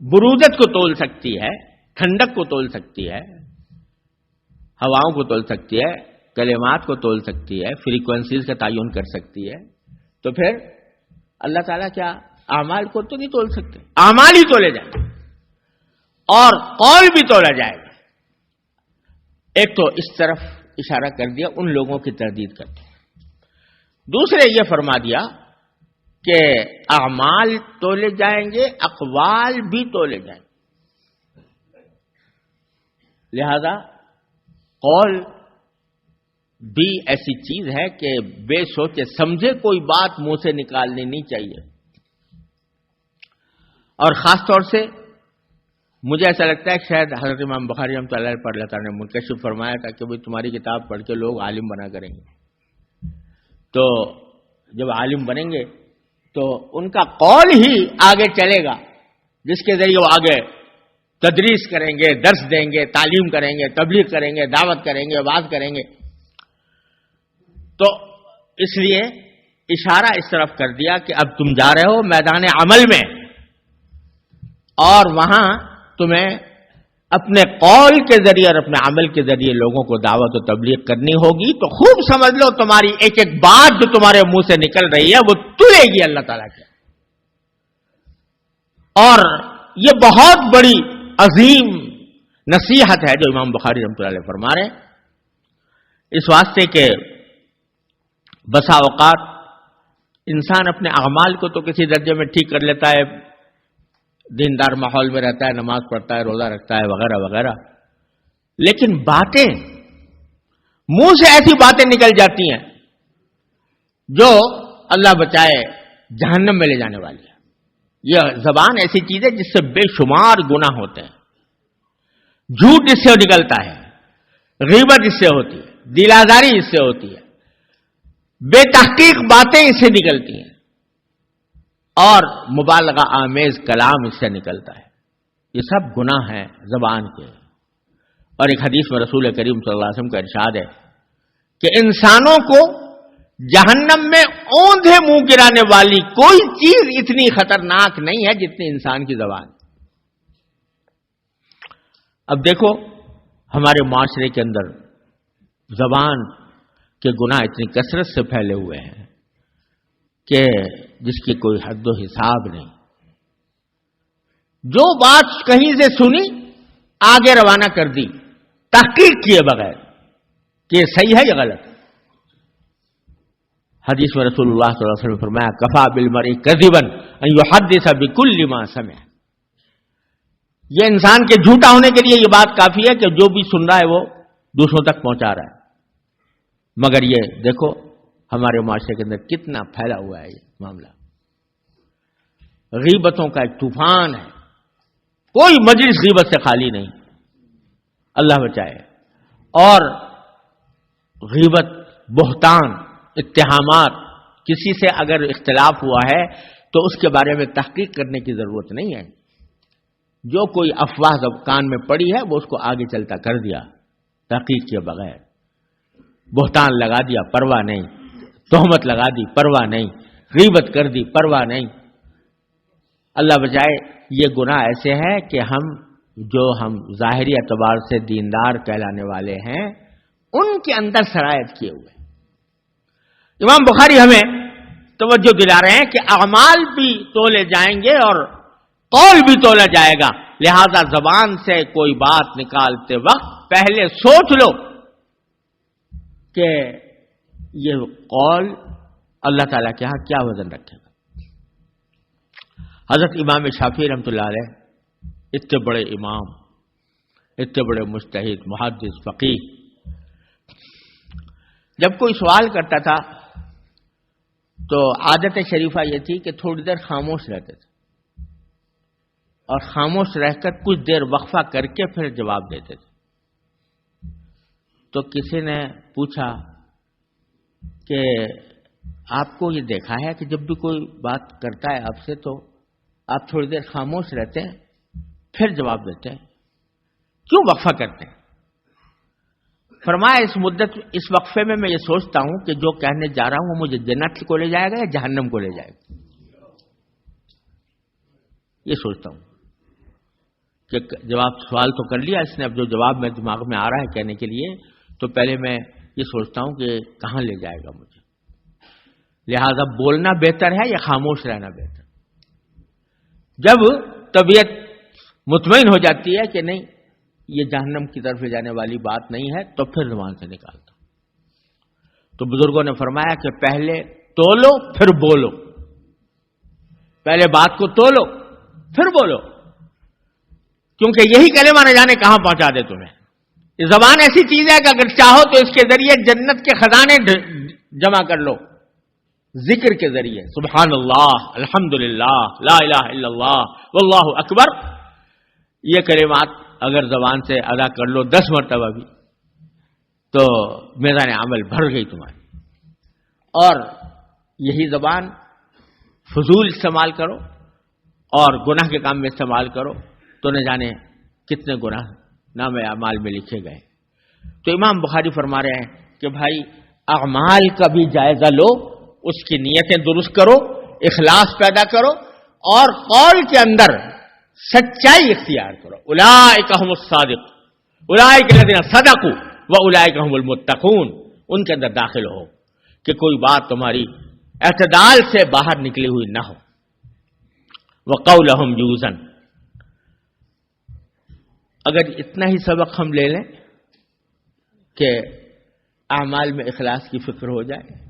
برودت کو تول سکتی ہے، ٹھنڈک کو تول سکتی ہے، ہواؤں کو تول سکتی ہے، کلمات کو تول سکتی ہے، فریکوینسیز کا تعین کر سکتی ہے، تو پھر اللہ تعالیٰ کیا اعمال کو تو نہیں تول سکتے؟ اعمال ہی تولے جائیں اور قول بھی تولا جائے گا. ایک تو اس طرف اشارہ کر دیا ان لوگوں کی تردید کرتے. دوسرے یہ فرما دیا کہ اعمال تولے جائیں گے، اقوال بھی تولے جائیں گے. لہذا قول بھی ایسی چیز ہے کہ بے سوچے سمجھے کوئی بات منہ سے نکالنی نہیں چاہیے. اور خاص طور سے مجھے ایسا لگتا ہے کہ شاید حضرت امام بخاری رحمۃ اللہ علیہ پر اللہ تعالیٰ نے منکشف فرمایا تھا کہ بھئی تمہاری کتاب پڑھ کے لوگ عالم بنا کریں گے. تو جب عالم بنیں گے تو ان کا قول ہی آگے چلے گا، جس کے ذریعے وہ آگے تدریس کریں گے، درس دیں گے، تعلیم کریں گے، تبلیغ کریں گے، دعوت کریں گے، وعظ کریں گے. تو اس لیے اشارہ اس طرف کر دیا کہ اب تم جا رہے ہو میدان عمل میں اور وہاں تمہیں اپنے قول کے ذریعے اور اپنے عمل کے ذریعے لوگوں کو دعوت و تبلیغ کرنی ہوگی. تو خوب سمجھ لو تمہاری ایک ایک بات جو تمہارے منہ سے نکل رہی ہے وہ تلے گی اللہ تعالیٰ کی. اور یہ بہت بڑی عظیم نصیحت ہے جو امام بخاری رحمۃ اللہ علیہ فرما رہے ہیں، اس واسطے کہ بسا اوقات انسان اپنے اعمال کو تو کسی درجے میں ٹھیک کر لیتا ہے، دیندار ماحول میں رہتا ہے، نماز پڑھتا ہے، روزہ رکھتا ہے وغیرہ وغیرہ، لیکن باتیں منہ سے ایسی باتیں نکل جاتی ہیں جو اللہ بچائے جہنم میں لے جانے والی ہے. یہ زبان ایسی چیز ہے جس سے بے شمار گناہ ہوتے ہیں. جھوٹ اس سے نکلتا ہے، غیبت اس سے ہوتی ہے، دل آزاری اس سے ہوتی ہے، بے تحقیق باتیں اس سے نکلتی ہیں اور مبالغہ آمیز کلام اس سے نکلتا ہے. یہ سب گناہ ہیں زبان کے. اور ایک حدیث میں رسول کریم صلی اللہ علیہ وسلم کا ارشاد ہے کہ انسانوں کو جہنم میں اوندھے منہ گرانے والی کوئی چیز اتنی خطرناک نہیں ہے جتنی انسان کی زبان. اب دیکھو ہمارے معاشرے کے اندر زبان کے گناہ اتنی کثرت سے پھیلے ہوئے ہیں کہ جس کی کوئی حد و حساب نہیں. جو بات کہیں سے سنی آگے روانہ کر دی تحقیق کیے بغیر کہ یہ صحیح ہے یا غلط. حدیث میں رسول اللہ صلی اللہ علیہ وسلم نے فرمایا کفا بالمرء کذبا ان یحدث بکل ما سمع. یہ انسان کے جھوٹا ہونے کے لیے یہ بات کافی ہے کہ جو بھی سن رہا ہے وہ دوسروں تک پہنچا رہا ہے. مگر یہ دیکھو ہمارے معاشرے کے اندر کتنا پھیلا ہوا ہے یہ معاملہ. غیبتوں کا ایک طوفان ہے، کوئی مجلس غیبت سے خالی نہیں. اللہ بچائے. اور غیبت، بہتان، اتہامات، کسی سے اگر اختلاف ہوا ہے تو اس کے بارے میں تحقیق کرنے کی ضرورت نہیں ہے. جو کوئی افواہ کان میں پڑی ہے وہ اس کو آگے چلتا کر دیا تحقیق کے بغیر. بہتان لگا دیا، پرواہ نہیں. تہمت لگا دی، پرواہ نہیں. غیبت کر دی، پرواہ نہیں. اللہ بچائے. یہ گناہ ایسے ہیں کہ ہم ظاہری اعتبار سے دیندار کہلانے والے ہیں، ان کے اندر سرایت کیے ہوئے. امام بخاری ہمیں توجہ دلا رہے ہیں کہ اعمال بھی تولے جائیں گے اور قول بھی تولا جائے گا. لہذا زبان سے کوئی بات نکالتے وقت پہلے سوچ لو کہ یہ قول اللہ تعالیٰ کے ہاں کیا وزن رکھے گا. حضرت امام شافعی رحمۃ اللہ علیہ اتنے بڑے امام، اتنے بڑے مجتہد، محدث، فقیہ، جب کوئی سوال کرتا تھا تو عادت شریفہ یہ تھی کہ تھوڑی دیر خاموش رہتے تھے اور خاموش رہ کر کچھ دیر وقفہ کر کے پھر جواب دیتے تھے. تو کسی نے پوچھا کہ آپ کو یہ دیکھا ہے کہ جب بھی کوئی بات کرتا ہے آپ سے تو آپ تھوڑی دیر خاموش رہتے ہیں پھر جواب دیتے ہیں، کیوں وقفہ کرتے ہیں؟ فرمایا اس وقفے میں یہ سوچتا ہوں کہ جو کہنے جا رہا ہوں وہ مجھے جنت کو لے جائے گا یا جہنم کو لے جائے گا. یہ سوچتا ہوں کہ سوال تو کر لیا اس نے، اب جو جواب میں دماغ میں آ رہا ہے کہنے کے لیے تو پہلے میں یہ سوچتا ہوں کہ کہاں لے جائے گا مجھے. لہذا بولنا بہتر ہے یا خاموش رہنا بہتر؟ جب طبیعت مطمئن ہو جاتی ہے کہ نہیں یہ جہنم کی طرف لے جانے والی بات نہیں ہے تو پھر زبان سے نکالتا. تو بزرگوں نے فرمایا کہ پہلے تولو پھر بولو. پہلے بات کو تولو پھر بولو، کیونکہ یہی کلمہ نہ جانے کہاں پہنچا دے تمہیں. یہ زبان ایسی چیز ہے کہ اگر چاہو تو اس کے ذریعے جنت کے خزانے جمع کر لو. ذکر کے ذریعے سبحان اللہ، الحمدللہ، لا الہ الا اللہ، واللہ اکبر، یہ کلمات اگر زبان سے ادا کر لو 10 مرتبہ بھی تو میدان عمل بھر گئی تمہاری. اور یہی زبان فضول استعمال کرو اور گناہ کے کام میں استعمال کرو تو نہ جانے کتنے گناہ نام اعمال میں لکھے گئے. تو امام بخاری فرما رہے ہیں کہ بھائی اعمال کا بھی جائزہ لو، اس کی نیتیں درست کرو، اخلاص پیدا کرو اور قول کے اندر سچائی اختیار کرو. اولئک هم الصادق، اولئک الذین صدقوا واولئک هم المتقون. ان کے اندر داخل ہو کہ کوئی بات تمہاری اعتدال سے باہر نکلی ہوئی نہ ہو. وقولہم یوزن. اگر اتنا ہی سبق ہم لے لیں کہ اعمال میں اخلاص کی فکر ہو جائے،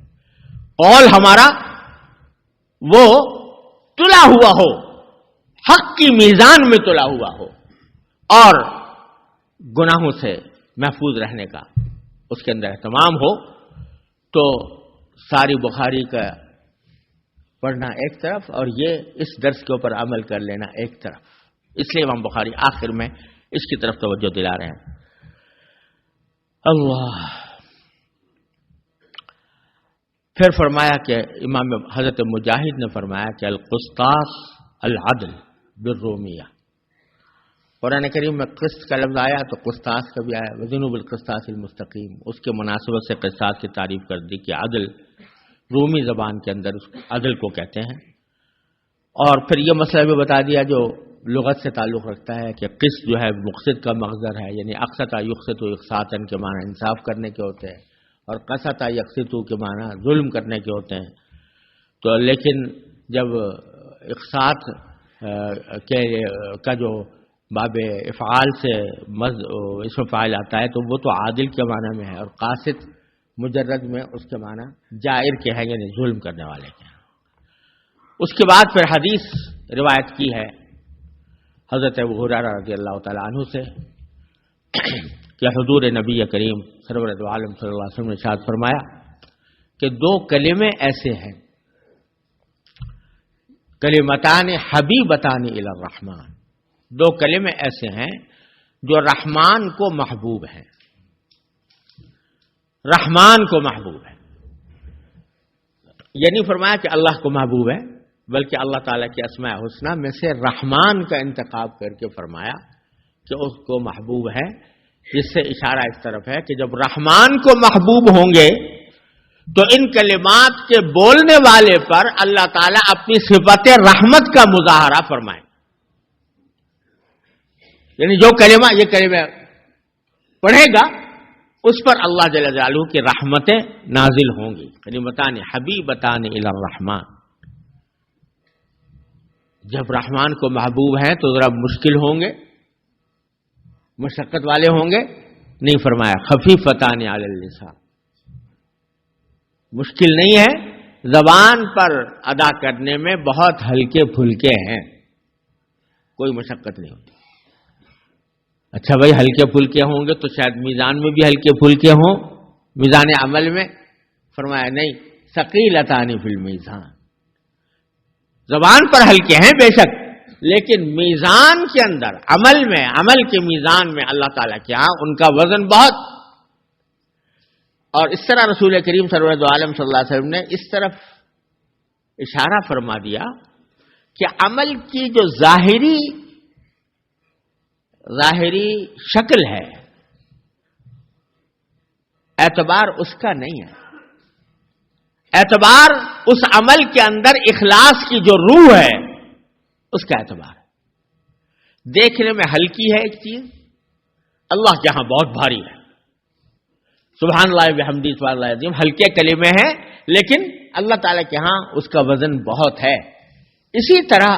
قول ہمارا وہ تلا ہوا ہو، حق کی میزان میں تلا ہوا ہو اور گناہوں سے محفوظ رہنے کا اس کے اندر اہتمام ہو، تو ساری بخاری کا پڑھنا ایک طرف اور یہ اس درس کے اوپر عمل کر لینا ایک طرف. اس لیے امام بخاری آخر میں اس کی طرف توجہ دلا رہے ہیں. اللہ. پھر فرمایا کہ امام حضرت مجاہد نے فرمایا کہ القسطاس العدل بالرومیہ. قرآن کریم میں قسط کا لفظ آیا تو قسطاس کا بھی آیا، وزنوا بالقسطاس المستقیم. اس کے مناسبت سے قسطاس کی تعریف کر دی کہ عدل رومی زبان کے اندر عدل کو کہتے ہیں. اور پھر یہ مسئلہ بھی بتا دیا جو لغت سے تعلق رکھتا ہے کہ قسط جو ہے مقصد کا مغزر ہے، یعنی اقسط یقسط اقساطا کے معنی انصاف کرنے کے ہوتے ہیں اور قسط یقسط کے معنی ظلم کرنے کے ہوتے ہیں. تو لیکن جب اقساط کا جو باب افعال سے اسم فاعل آتا ہے تو وہ تو عادل کے معنی میں ہے، اور قاسط مجرد میں اس کے معنی جائر کے ہیں، یعنی ظلم کرنے والے کے ہیں. اس کے بعد پھر حدیث روایت کی ہے حضرت ابو ہریرہ رضی اللہ تعالیٰ عنہ سے کہ حضور نبی کریم سرور دو عالم صلی اللہ علیہ وسلم نے ارشاد فرمایا کہ 2 کلمے ایسے ہیں، کلمتان حبیبتان الی الرحمن. 2 کلمے ایسے ہیں جو رحمان کو محبوب ہیں، رحمان کو محبوب ہے. یہ نہیں فرمایا کہ اللہ کو محبوب ہے، بلکہ اللہ تعالیٰ کے اسماء حسنہ میں سے رحمان کا انتخاب کر کے فرمایا کہ اس کو محبوب ہے، جس سے اشارہ اس طرف ہے کہ جب رحمان کو محبوب ہوں گے تو ان کلمات کے بولنے والے پر اللہ تعالیٰ اپنی صفت رحمت کا مظاہرہ فرمائے. یعنی جو کلمہ یہ کلمہ پڑھے گا اس پر اللہ جل جلالہ کی رحمتیں نازل ہوں گی. کلمتان حبیبتان الی الرحمن. جب رحمان کو محبوب ہیں تو ذرا مشکل ہوں گے، مشقت والے ہوں گے. نہیں فرمایا خفیفتان علی اللسان، مشکل نہیں ہے، زبان پر ادا کرنے میں بہت ہلکے پھلکے ہیں، کوئی مشقت نہیں ہوتی. اچھا بھائی ہلکے پھلکے ہوں گے تو شاید میزان میں بھی ہلکے پھلکے ہوں، میزان عمل میں. فرمایا نہیں ثقیلتان فی المیزان. زبان پر ہلکے ہیں بے شک، لیکن میزان کے اندر عمل میں، عمل کے میزان میں اللہ تعالیٰ کے ہاں ان کا وزن بہت. اور اس طرح رسول کریم سرور دو عالم صلی اللہ علیہ وسلم نے اس طرف اشارہ فرما دیا کہ عمل کی جو ظاہری شکل ہے، اعتبار اس کا نہیں ہے. اعتبار اس عمل کے اندر اخلاص کی جو روح ہے اس کا اعتبار ہے. دیکھنے میں ہلکی ہے ایک چیز، اللہ کے ہاں بہت بھاری ہے. سبحان اللہ بحمدہ سبحان اللہ العظیم ہلکے کلمے ہیں، لیکن اللہ تعالیٰ کے ہاں اس کا وزن بہت ہے. اسی طرح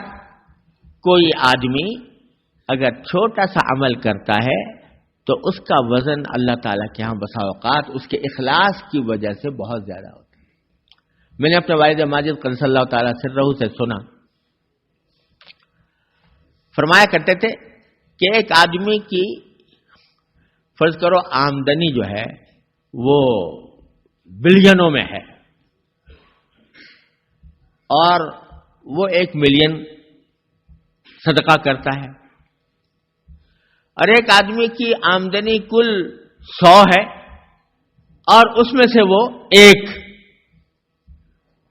کوئی آدمی اگر چھوٹا سا عمل کرتا ہے تو اس کا وزن اللہ تعالیٰ کے ہاں بسا اوقات اس کے اخلاص کی وجہ سے بہت زیادہ ہوتا ہے. میں نے اپنے والد ماجد قدس اللہ تعالیٰ سرہ سے سنا، فرمایا کرتے تھے کہ ایک آدمی کی فرض کرو آمدنی جو ہے وہ بلینوں میں ہے اور وہ 1 ملین صدقہ کرتا ہے، اور ایک آدمی کی آمدنی کل 100 ہے اور اس میں سے وہ 1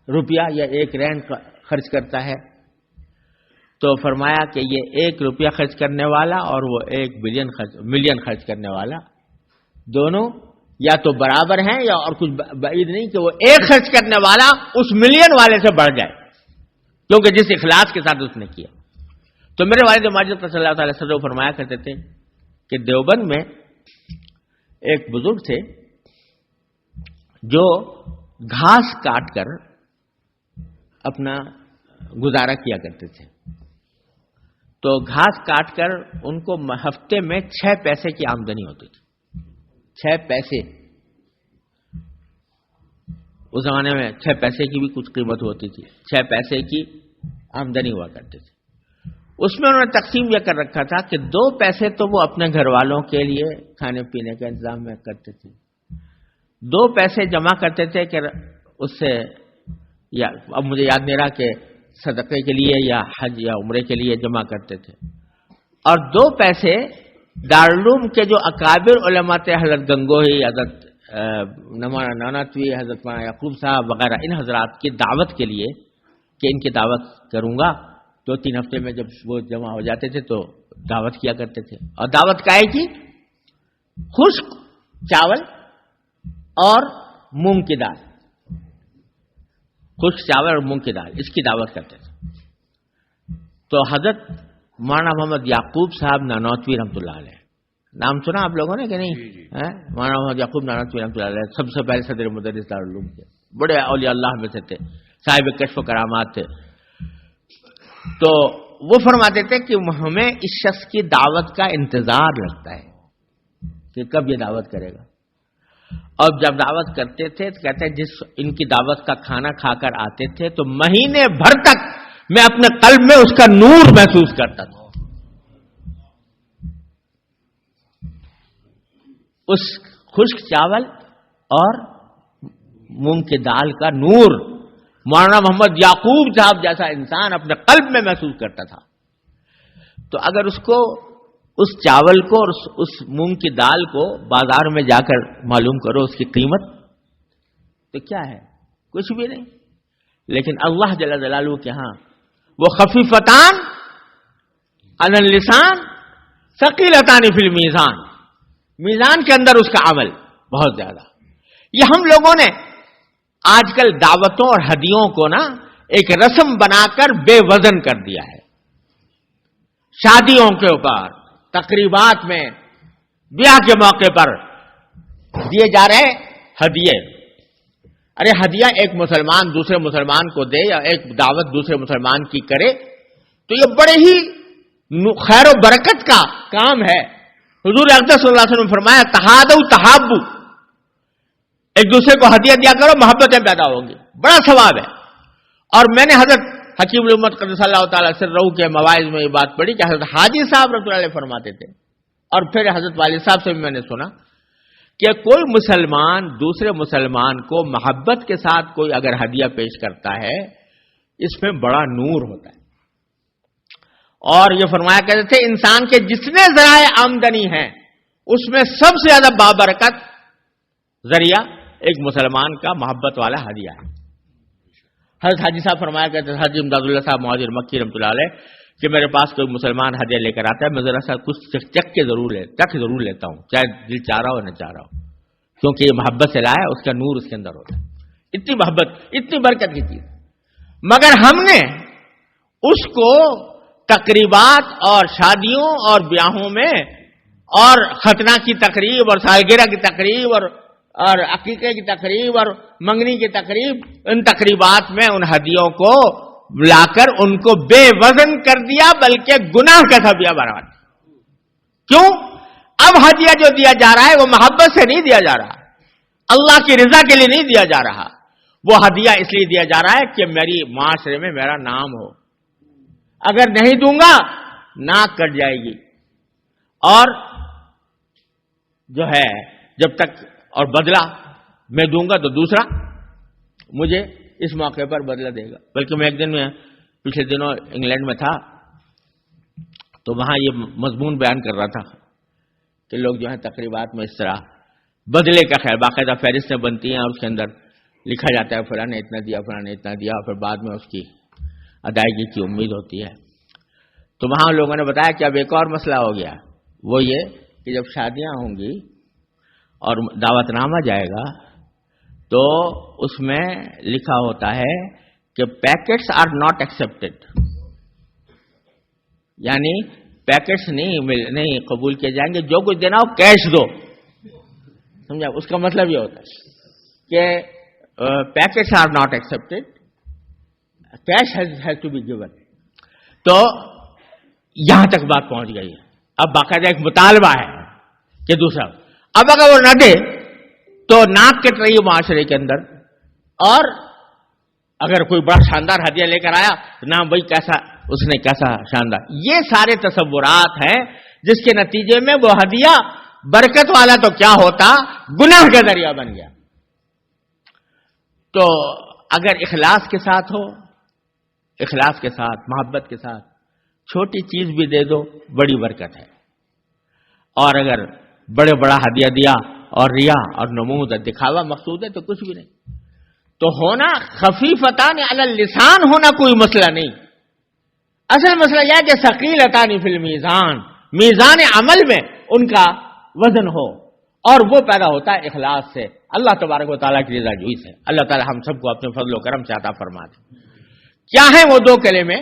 روپیہ یا 1 رینڈ خرچ کرتا ہے. تو فرمایا کہ یہ 1 روپیہ خرچ کرنے والا اور وہ 1 ملین خرچ کرنے والا دونوں یا تو برابر ہیں یا اور کچھ بعید نہیں کہ وہ 1 خرچ کرنے والا اس ملین والے سے بڑھ جائے، کیونکہ جس اخلاص کے ساتھ اس نے کیا. تو میرے والد ماجد صلی اللہ تعالی وسلم فرمایا کرتے تھے کہ دیوبند میں ایک بزرگ تھے جو گھاس کاٹ کر اپنا گزارا کیا کرتے تھے. تو گھاس کاٹ کر ان کو ہفتے میں 6 پیسے کی آمدنی ہوتی تھی. 6 پیسے، اس زمانے میں 6 پیسے کی بھی کچھ قیمت ہوتی تھی. 6 پیسے کی آمدنی ہوا کرتے تھے. اس میں انہوں نے تقسیم یہ کر رکھا تھا کہ 2 پیسے تو وہ اپنے گھر والوں کے لیے کھانے پینے کا انتظام میں کرتے تھے، 2 پیسے جمع کرتے تھے کہ اس سے یا اب مجھے یاد نہیں رہا کہ صدقے کے لیے یا حج یا عمرے کے لیے جمع کرتے تھے، اور 2 پیسے دارالعلوم کے جو اکابر علماء تھے، حضرت گنگوہی، حضرت مولانا نانوتوی، حضرت مولانا یعقوب صاحب وغیرہ، ان حضرات کی دعوت کے لیے کہ ان کی دعوت کروں گا. 2-3 ہفتے میں جب وہ جمع ہو جاتے تھے تو دعوت کیا کرتے تھے. اور دعوت کا ہے کہ خشک چاول اور مونگ کی دال، خشک چاول اور مونگ کی دال، اس کی دعوت کرتے تھے. تو حضرت مولانا محمد یعقوب صاحب نانوتوی رحمۃ اللہ علیہ، نام سنا آپ لوگوں نے کہ نہیں؟ مولانا محمد یعقوب نانوتوی رحمۃ اللہ علیہ سب سے پہلے صدر مدرس دارالعلوم کے، بڑے اولیاء اللہ میں سے تھے، صاحب کشف و کرامات تھے. تو وہ فرماتے تھے کہ ہمیں اس شخص کی دعوت کا انتظار لگتا ہے کہ کب یہ دعوت کرے گا. اور جب دعوت کرتے تھے تو کہتے ہیں جس ان کی دعوت کا کھانا کھا کر آتے تھے تو مہینے بھر تک میں اپنے قلب میں اس کا نور محسوس کرتا تھا. اس خشک چاول اور مونگ کی دال کا نور مولانا محمد یعقوب صاحب جیسا انسان اپنے قلب میں محسوس کرتا تھا. تو اگر اس کو اس چاول کو اور اس مونگ کی دال کو بازار میں جا کر معلوم کرو اس کی قیمت، تو کیا ہے؟ کچھ بھی نہیں. لیکن اللہ جل جلالہ کے ہاں وہ خفیفتان علی اللسان ثقیلتان فی المیزان، میزان کے اندر اس کا عمل بہت زیادہ. یہ ہم لوگوں نے آج کل دعوتوں اور ہدیوں کو نا ایک رسم بنا کر بے وزن کر دیا ہے. شادیوں کے اوپر، تقریبات میں، بیاہ کے موقع پر دیے جا رہے ہدیے. ارے ہدیہ ایک مسلمان دوسرے مسلمان کو دے یا ایک دعوت دوسرے مسلمان کی کرے تو یہ بڑے ہی خیر و برکت کا کام ہے. حضور اقدس صلی اللہ علیہ وسلم نے فرمایا تہادوا تحابوا، ایک دوسرے کو ہدیہ دیا کرو، محبتیں پیدا ہوں گی، بڑا ثواب ہے. اور میں نے حضرت حکیم الامت قدس اللہ تعالیٰ سرہ کے مواعظ میں یہ بات پڑھی کہ حضرت حاجی صاحب رحمۃ اللہ علیہ فرماتے تھے، اور پھر حضرت والد صاحب سے بھی میں نے سنا کہ کوئی مسلمان دوسرے مسلمان کو محبت کے ساتھ کوئی اگر ہدیہ پیش کرتا ہے اس میں بڑا نور ہوتا ہے. اور یہ فرمایا کرتے تھے انسان کے جتنے ذرائع آمدنی ہیں اس میں سب سے زیادہ بابرکت ذریعہ ایک مسلمان کا محبت والا ہدیہ ہے. حضرت حاجی صاحب فرمایا کرتے تھے، حاجی امداد اللہ صاحب مہاجر مکی رحمۃ اللہ علیہ، کہ میرے پاس کوئی مسلمان ہدیہ لے کر آتا ہے میں ذرا سا کچھ چکھ ضرور لیتا ہوں، چاہے دل چاہ رہا ہو نہ چاہ رہا ہو، کیونکہ یہ محبت سے لایا، اس کا نور اس کے اندر ہوتا ہے. اتنی محبت، اتنی برکت کی چیز. مگر ہم نے اس کو تقریبات اور شادیوں اور بیاہوں میں اور ختنہ کی تقریب اور سالگرہ کی تقریب اور عقیقے کی تقریب اور منگنی کی تقریب، ان تقریبات میں ان ہدیوں کو لا کر ان کو بے وزن کر دیا، بلکہ گناہ کا ذریعہ بنا دیا. کیوں؟ اب ہدیہ جو دیا جا رہا ہے وہ محبت سے نہیں دیا جا رہا، اللہ کی رضا کے لیے نہیں دیا جا رہا، وہ ہدیہ اس لیے دیا جا رہا ہے کہ میری معاشرے میں میرا نام ہو. اگر نہیں دوں گا ناک کٹ جائے گی. اور جو ہے جب تک اور بدلہ میں دوں گا تو دوسرا مجھے اس موقع پر بدلہ دے گا. بلکہ میں ایک دن میں پچھلے دنوں انگلینڈ میں تھا تو وہاں یہ مضمون بیان کر رہا تھا کہ لوگ جو ہیں تقریبات میں اس طرح بدلے کا خیال، باقاعدہ فہرستیں بنتی ہیں اور اس کے اندر لکھا جاتا ہے فلاں نے اتنا دیا، فلاں نے اتنا دیا، اور پھر بعد میں اس کی ادائیگی کی امید ہوتی ہے. تو وہاں لوگوں نے بتایا کہ اب ایک اور مسئلہ ہو گیا، وہ یہ کہ جب شادیاں ہوں گی اور دعوت نامہ جائے گا تو اس میں لکھا ہوتا ہے کہ پیکٹس آر ناٹ ایکسپٹڈ، یعنی پیکٹس نہیں قبول کیے جائیں گے، جو کچھ دینا ہو کیش دو. سمجھا؟ اس کا مطلب یہ ہوتا ہے کہ packets are not accepted, cash has to be given. تو یہاں تک بات پہنچ گئی ہے. اب باقاعدہ ایک مطالبہ ہے کہ دوسرا، اب اگر وہ نہ دے تو ناک کٹ رہی ہے معاشرے کے اندر. اور اگر کوئی بڑا شاندار ہدیہ لے کر آیا نہ بھائی کیسا اس نے کیسا شاندار. یہ سارے تصورات ہیں جس کے نتیجے میں وہ ہدیہ برکت والا تو کیا ہوتا، گناہ کا ذریعہ بن گیا. تو اگر اخلاص کے ساتھ ہو، اخلاص کے ساتھ، محبت کے ساتھ، چھوٹی چیز بھی دے دو بڑی برکت ہے. اور اگر بڑا ہدیہ دیا اور ریا اور نمود دکھاوا مقصود ہے تو کچھ بھی نہیں. تو ہونا خفیفتان علی اللسان ہونا کوئی مسئلہ نہیں. اصل مسئلہ یہ ہے کہ ثقیلتان فی المیزان، میزان عمل میں ان کا وزن ہو، اور وہ پیدا ہوتا ہے اخلاص سے، اللہ تبارک و تعالیٰ کی رضا جوئی سے. اللہ تعالیٰ ہم سب کو اپنے فضل و کرم سے عطا فرما دے. کیا ہیں وہ دو کلمے؟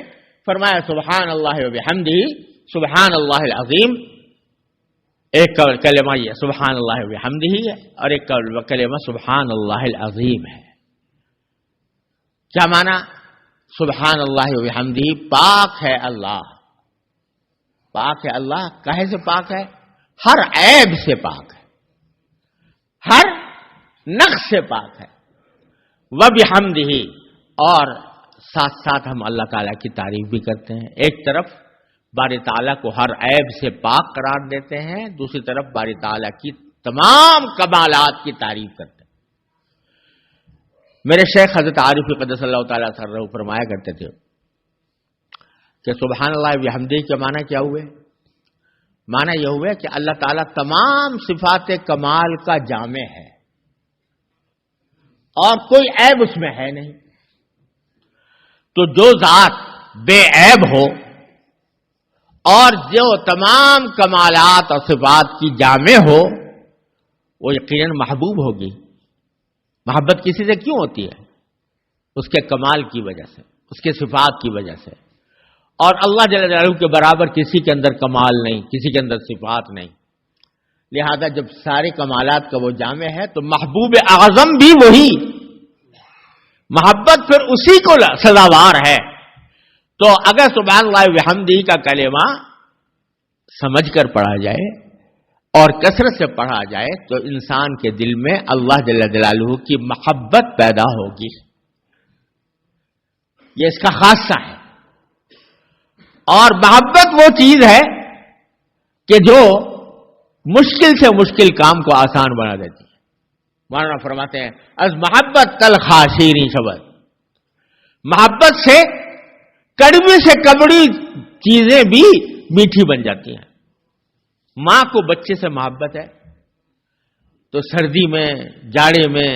فرمایا سبحان اللہ و بحمدہ، سبحان اللہ العظیم. ایک کلمہ یہ سبحان اللہ و بحمدہ ہے اور ایک کلمہ سبحان اللہ العظیم ہے. کیا معنی؟ سبحان اللہ و بحمدہ، پاک ہے اللہ، پاک ہے اللہ. کہے سے پاک ہے؟ ہر عیب سے پاک ہے، ہر نقص سے پاک ہے. وبحمدہ، اور ساتھ ساتھ ہم اللہ تعالیٰ کی تعریف بھی کرتے ہیں. ایک طرف باری تعالیٰ کو ہر عیب سے پاک قرار دیتے ہیں، دوسری طرف باری تعالیٰ کی تمام کمالات کی تعریف کرتے ہیں. میرے شیخ حضرت عارف قدس اللہ تعالیٰ سرہ فرمایا کرتے تھے کہ سبحان اللہ و بحمدہ کے معنی کیا ہوئے؟ معنی یہ ہوا کہ اللہ تعالیٰ تمام صفات کمال کا جامع ہے اور کوئی عیب اس میں ہے نہیں. تو جو ذات بے عیب ہو اور جو تمام کمالات اور صفات کی جامع ہو وہ یقیناً محبوب ہوگی. محبت کسی سے کیوں ہوتی ہے؟ اس کے کمال کی وجہ سے، اس کے صفات کی وجہ سے. اور اللہ جل جلالہ کے برابر کسی کے اندر کمال نہیں، کسی کے اندر صفات نہیں. لہذا جب سارے کمالات کا وہ جامع ہے تو محبوب اعظم بھی وہی، محبت پھر اسی کو سزاوار ہے. تو اگر سبحان اللہ وبحمدہ کا کلمہ سمجھ کر پڑھا جائے اور کثرت سے پڑھا جائے تو انسان کے دل میں اللہ جل جلالہ کی محبت پیدا ہوگی. یہ اس کا خاصہ ہے. اور محبت وہ چیز ہے کہ جو مشکل سے مشکل کام کو آسان بنا دیتی ہے. مولانا فرماتے ہیں از محبت تلخ شیریں شبد، محبت سے کڑوی سے کڑوی چیزیں بھی میٹھی بن جاتی ہیں. ماں کو بچے سے محبت ہے تو سردی میں جاڑے میں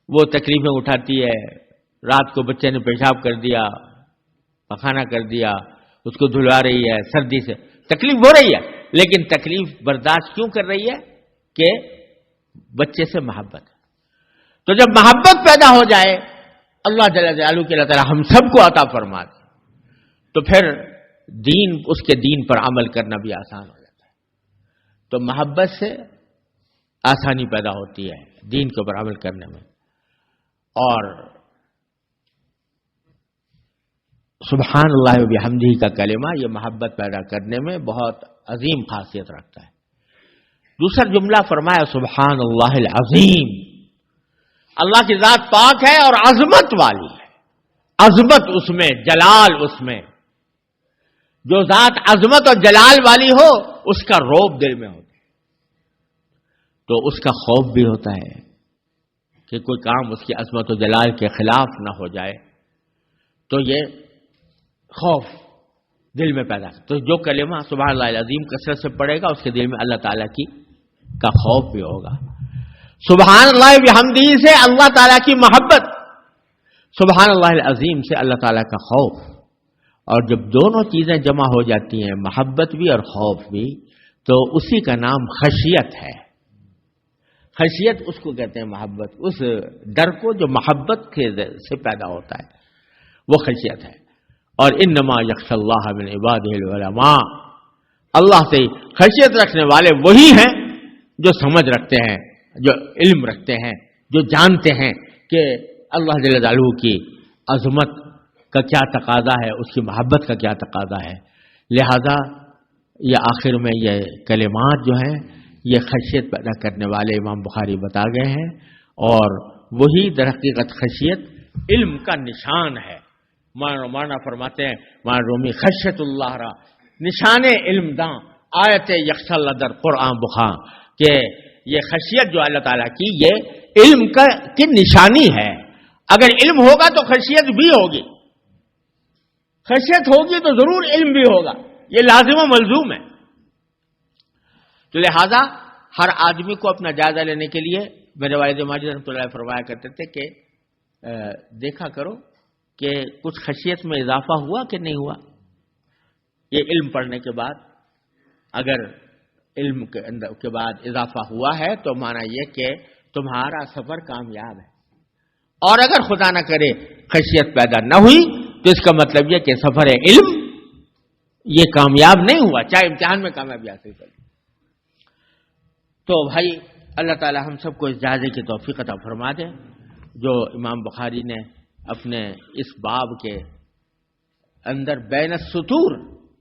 وہ تکلیفیں اٹھاتی ہے. رات کو بچے نے پیشاب کر دیا، پخانہ کر دیا، اس کو دھلوا رہی ہے، سردی سے تکلیف ہو رہی ہے، لیکن تکلیف برداشت کیوں کر رہی ہے؟ کہ بچے سے محبت. تو جب محبت پیدا ہو جائے اللہ جل جلالہ کے اللہ تعالیٰ ہم سب کو عطا فرما دے تو پھر دین، اس کے دین پر عمل کرنا بھی آسان ہو جاتا ہے. تو محبت سے آسانی پیدا ہوتی ہے دین کے اوپر عمل کرنے میں. اور سبحان اللہ وبحمدہ کا کلمہ یہ محبت پیدا کرنے میں بہت عظیم خاصیت رکھتا ہے. دوسرا جملہ فرمایا سبحان اللہ العظیم. اللہ کی ذات پاک ہے اور عظمت والی ہے. عظمت اس میں، جلال اس میں. جو ذات عظمت اور جلال والی ہو اس کا رعب دل میں ہوتا ہے تو اس کا خوف بھی ہوتا ہے کہ کوئی کام اس کی عظمت و جلال کے خلاف نہ ہو جائے. تو یہ خوف دل میں پیدا. تو جو کلمہ سبحان اللہ العظیم کثرت سے پڑھے گا اس کے دل میں اللہ تعالیٰ کی کا خوف بھی ہوگا. سبحان اللہ وبحمدہ سے اللہ تعالیٰ کی محبت، سبحان اللہ العظیم سے اللہ تعالیٰ کا خوف. اور جب دونوں چیزیں جمع ہو جاتی ہیں، محبت بھی اور خوف بھی، تو اسی کا نام خشیت ہے. خشیت اس کو کہتے ہیں، محبت اس ڈر کو جو محبت سے پیدا ہوتا ہے وہ خشیت ہے. اور انما یخشی اللہ من عبادہ العلماء، اللہ سے خشیت رکھنے والے وہی ہیں جو سمجھ رکھتے ہیں، جو علم رکھتے ہیں، جو جانتے ہیں کہ اللہ جل جلالہ کی عظمت کا کیا تقاضا ہے، اس کی محبت کا کیا تقاضا ہے. لہذا یہ آخر میں یہ کلمات جو ہیں یہ خشیت پیدا کرنے والے امام بخاری بتا گئے ہیں. اور وہی در حقیقت خشیت علم کا نشان ہے. مانا فرماتے ہیں مانا رومی خشیت اللہ را نشان علم داں آیت یخشی اللہ در قرآن بخاں، کہ یہ خشیت جو اللہ تعالیٰ کی یہ علم کی نشانی ہے. اگر علم ہوگا تو خشیت بھی ہوگی، خشیت ہوگی تو ضرور علم بھی ہوگا. یہ لازم و ملزوم ہے. تو لہذا ہر آدمی کو اپنا جائزہ لینے کے لیے میرے والد ماجد رحمۃ اللہ فرمایا کرتے تھے کہ دیکھا کرو کہ کچھ خشیت میں اضافہ ہوا کہ نہیں ہوا. یہ علم پڑھنے کے بعد اگر علم کے بعد اضافہ ہوا ہے تو مانا یہ کہ تمہارا سفر کامیاب ہے. اور اگر خدا نہ کرے خشیت پیدا نہ ہوئی تو اس کا مطلب یہ کہ سفر علم یہ کامیاب نہیں ہوا، چاہے امتحان میں کامیابی حاصل کرے. تو بھائی اللہ تعالی ہم سب کو اس جائزے کی توفیق عطا فرما دے جو امام بخاری نے اپنے اس باب کے اندر بین السطور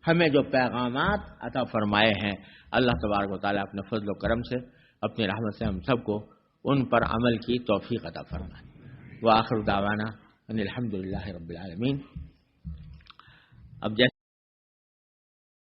ہمیں جو پیغامات عطا فرمائے ہیں. اللہ تبارک و تعالیٰ اپنے فضل و کرم سے اپنی رحمت سے ہم سب کو ان پر عمل کی توفیق عطا فرمائے. وآخر دعوانا ان الحمدللہ رب العالمین. اب جیسے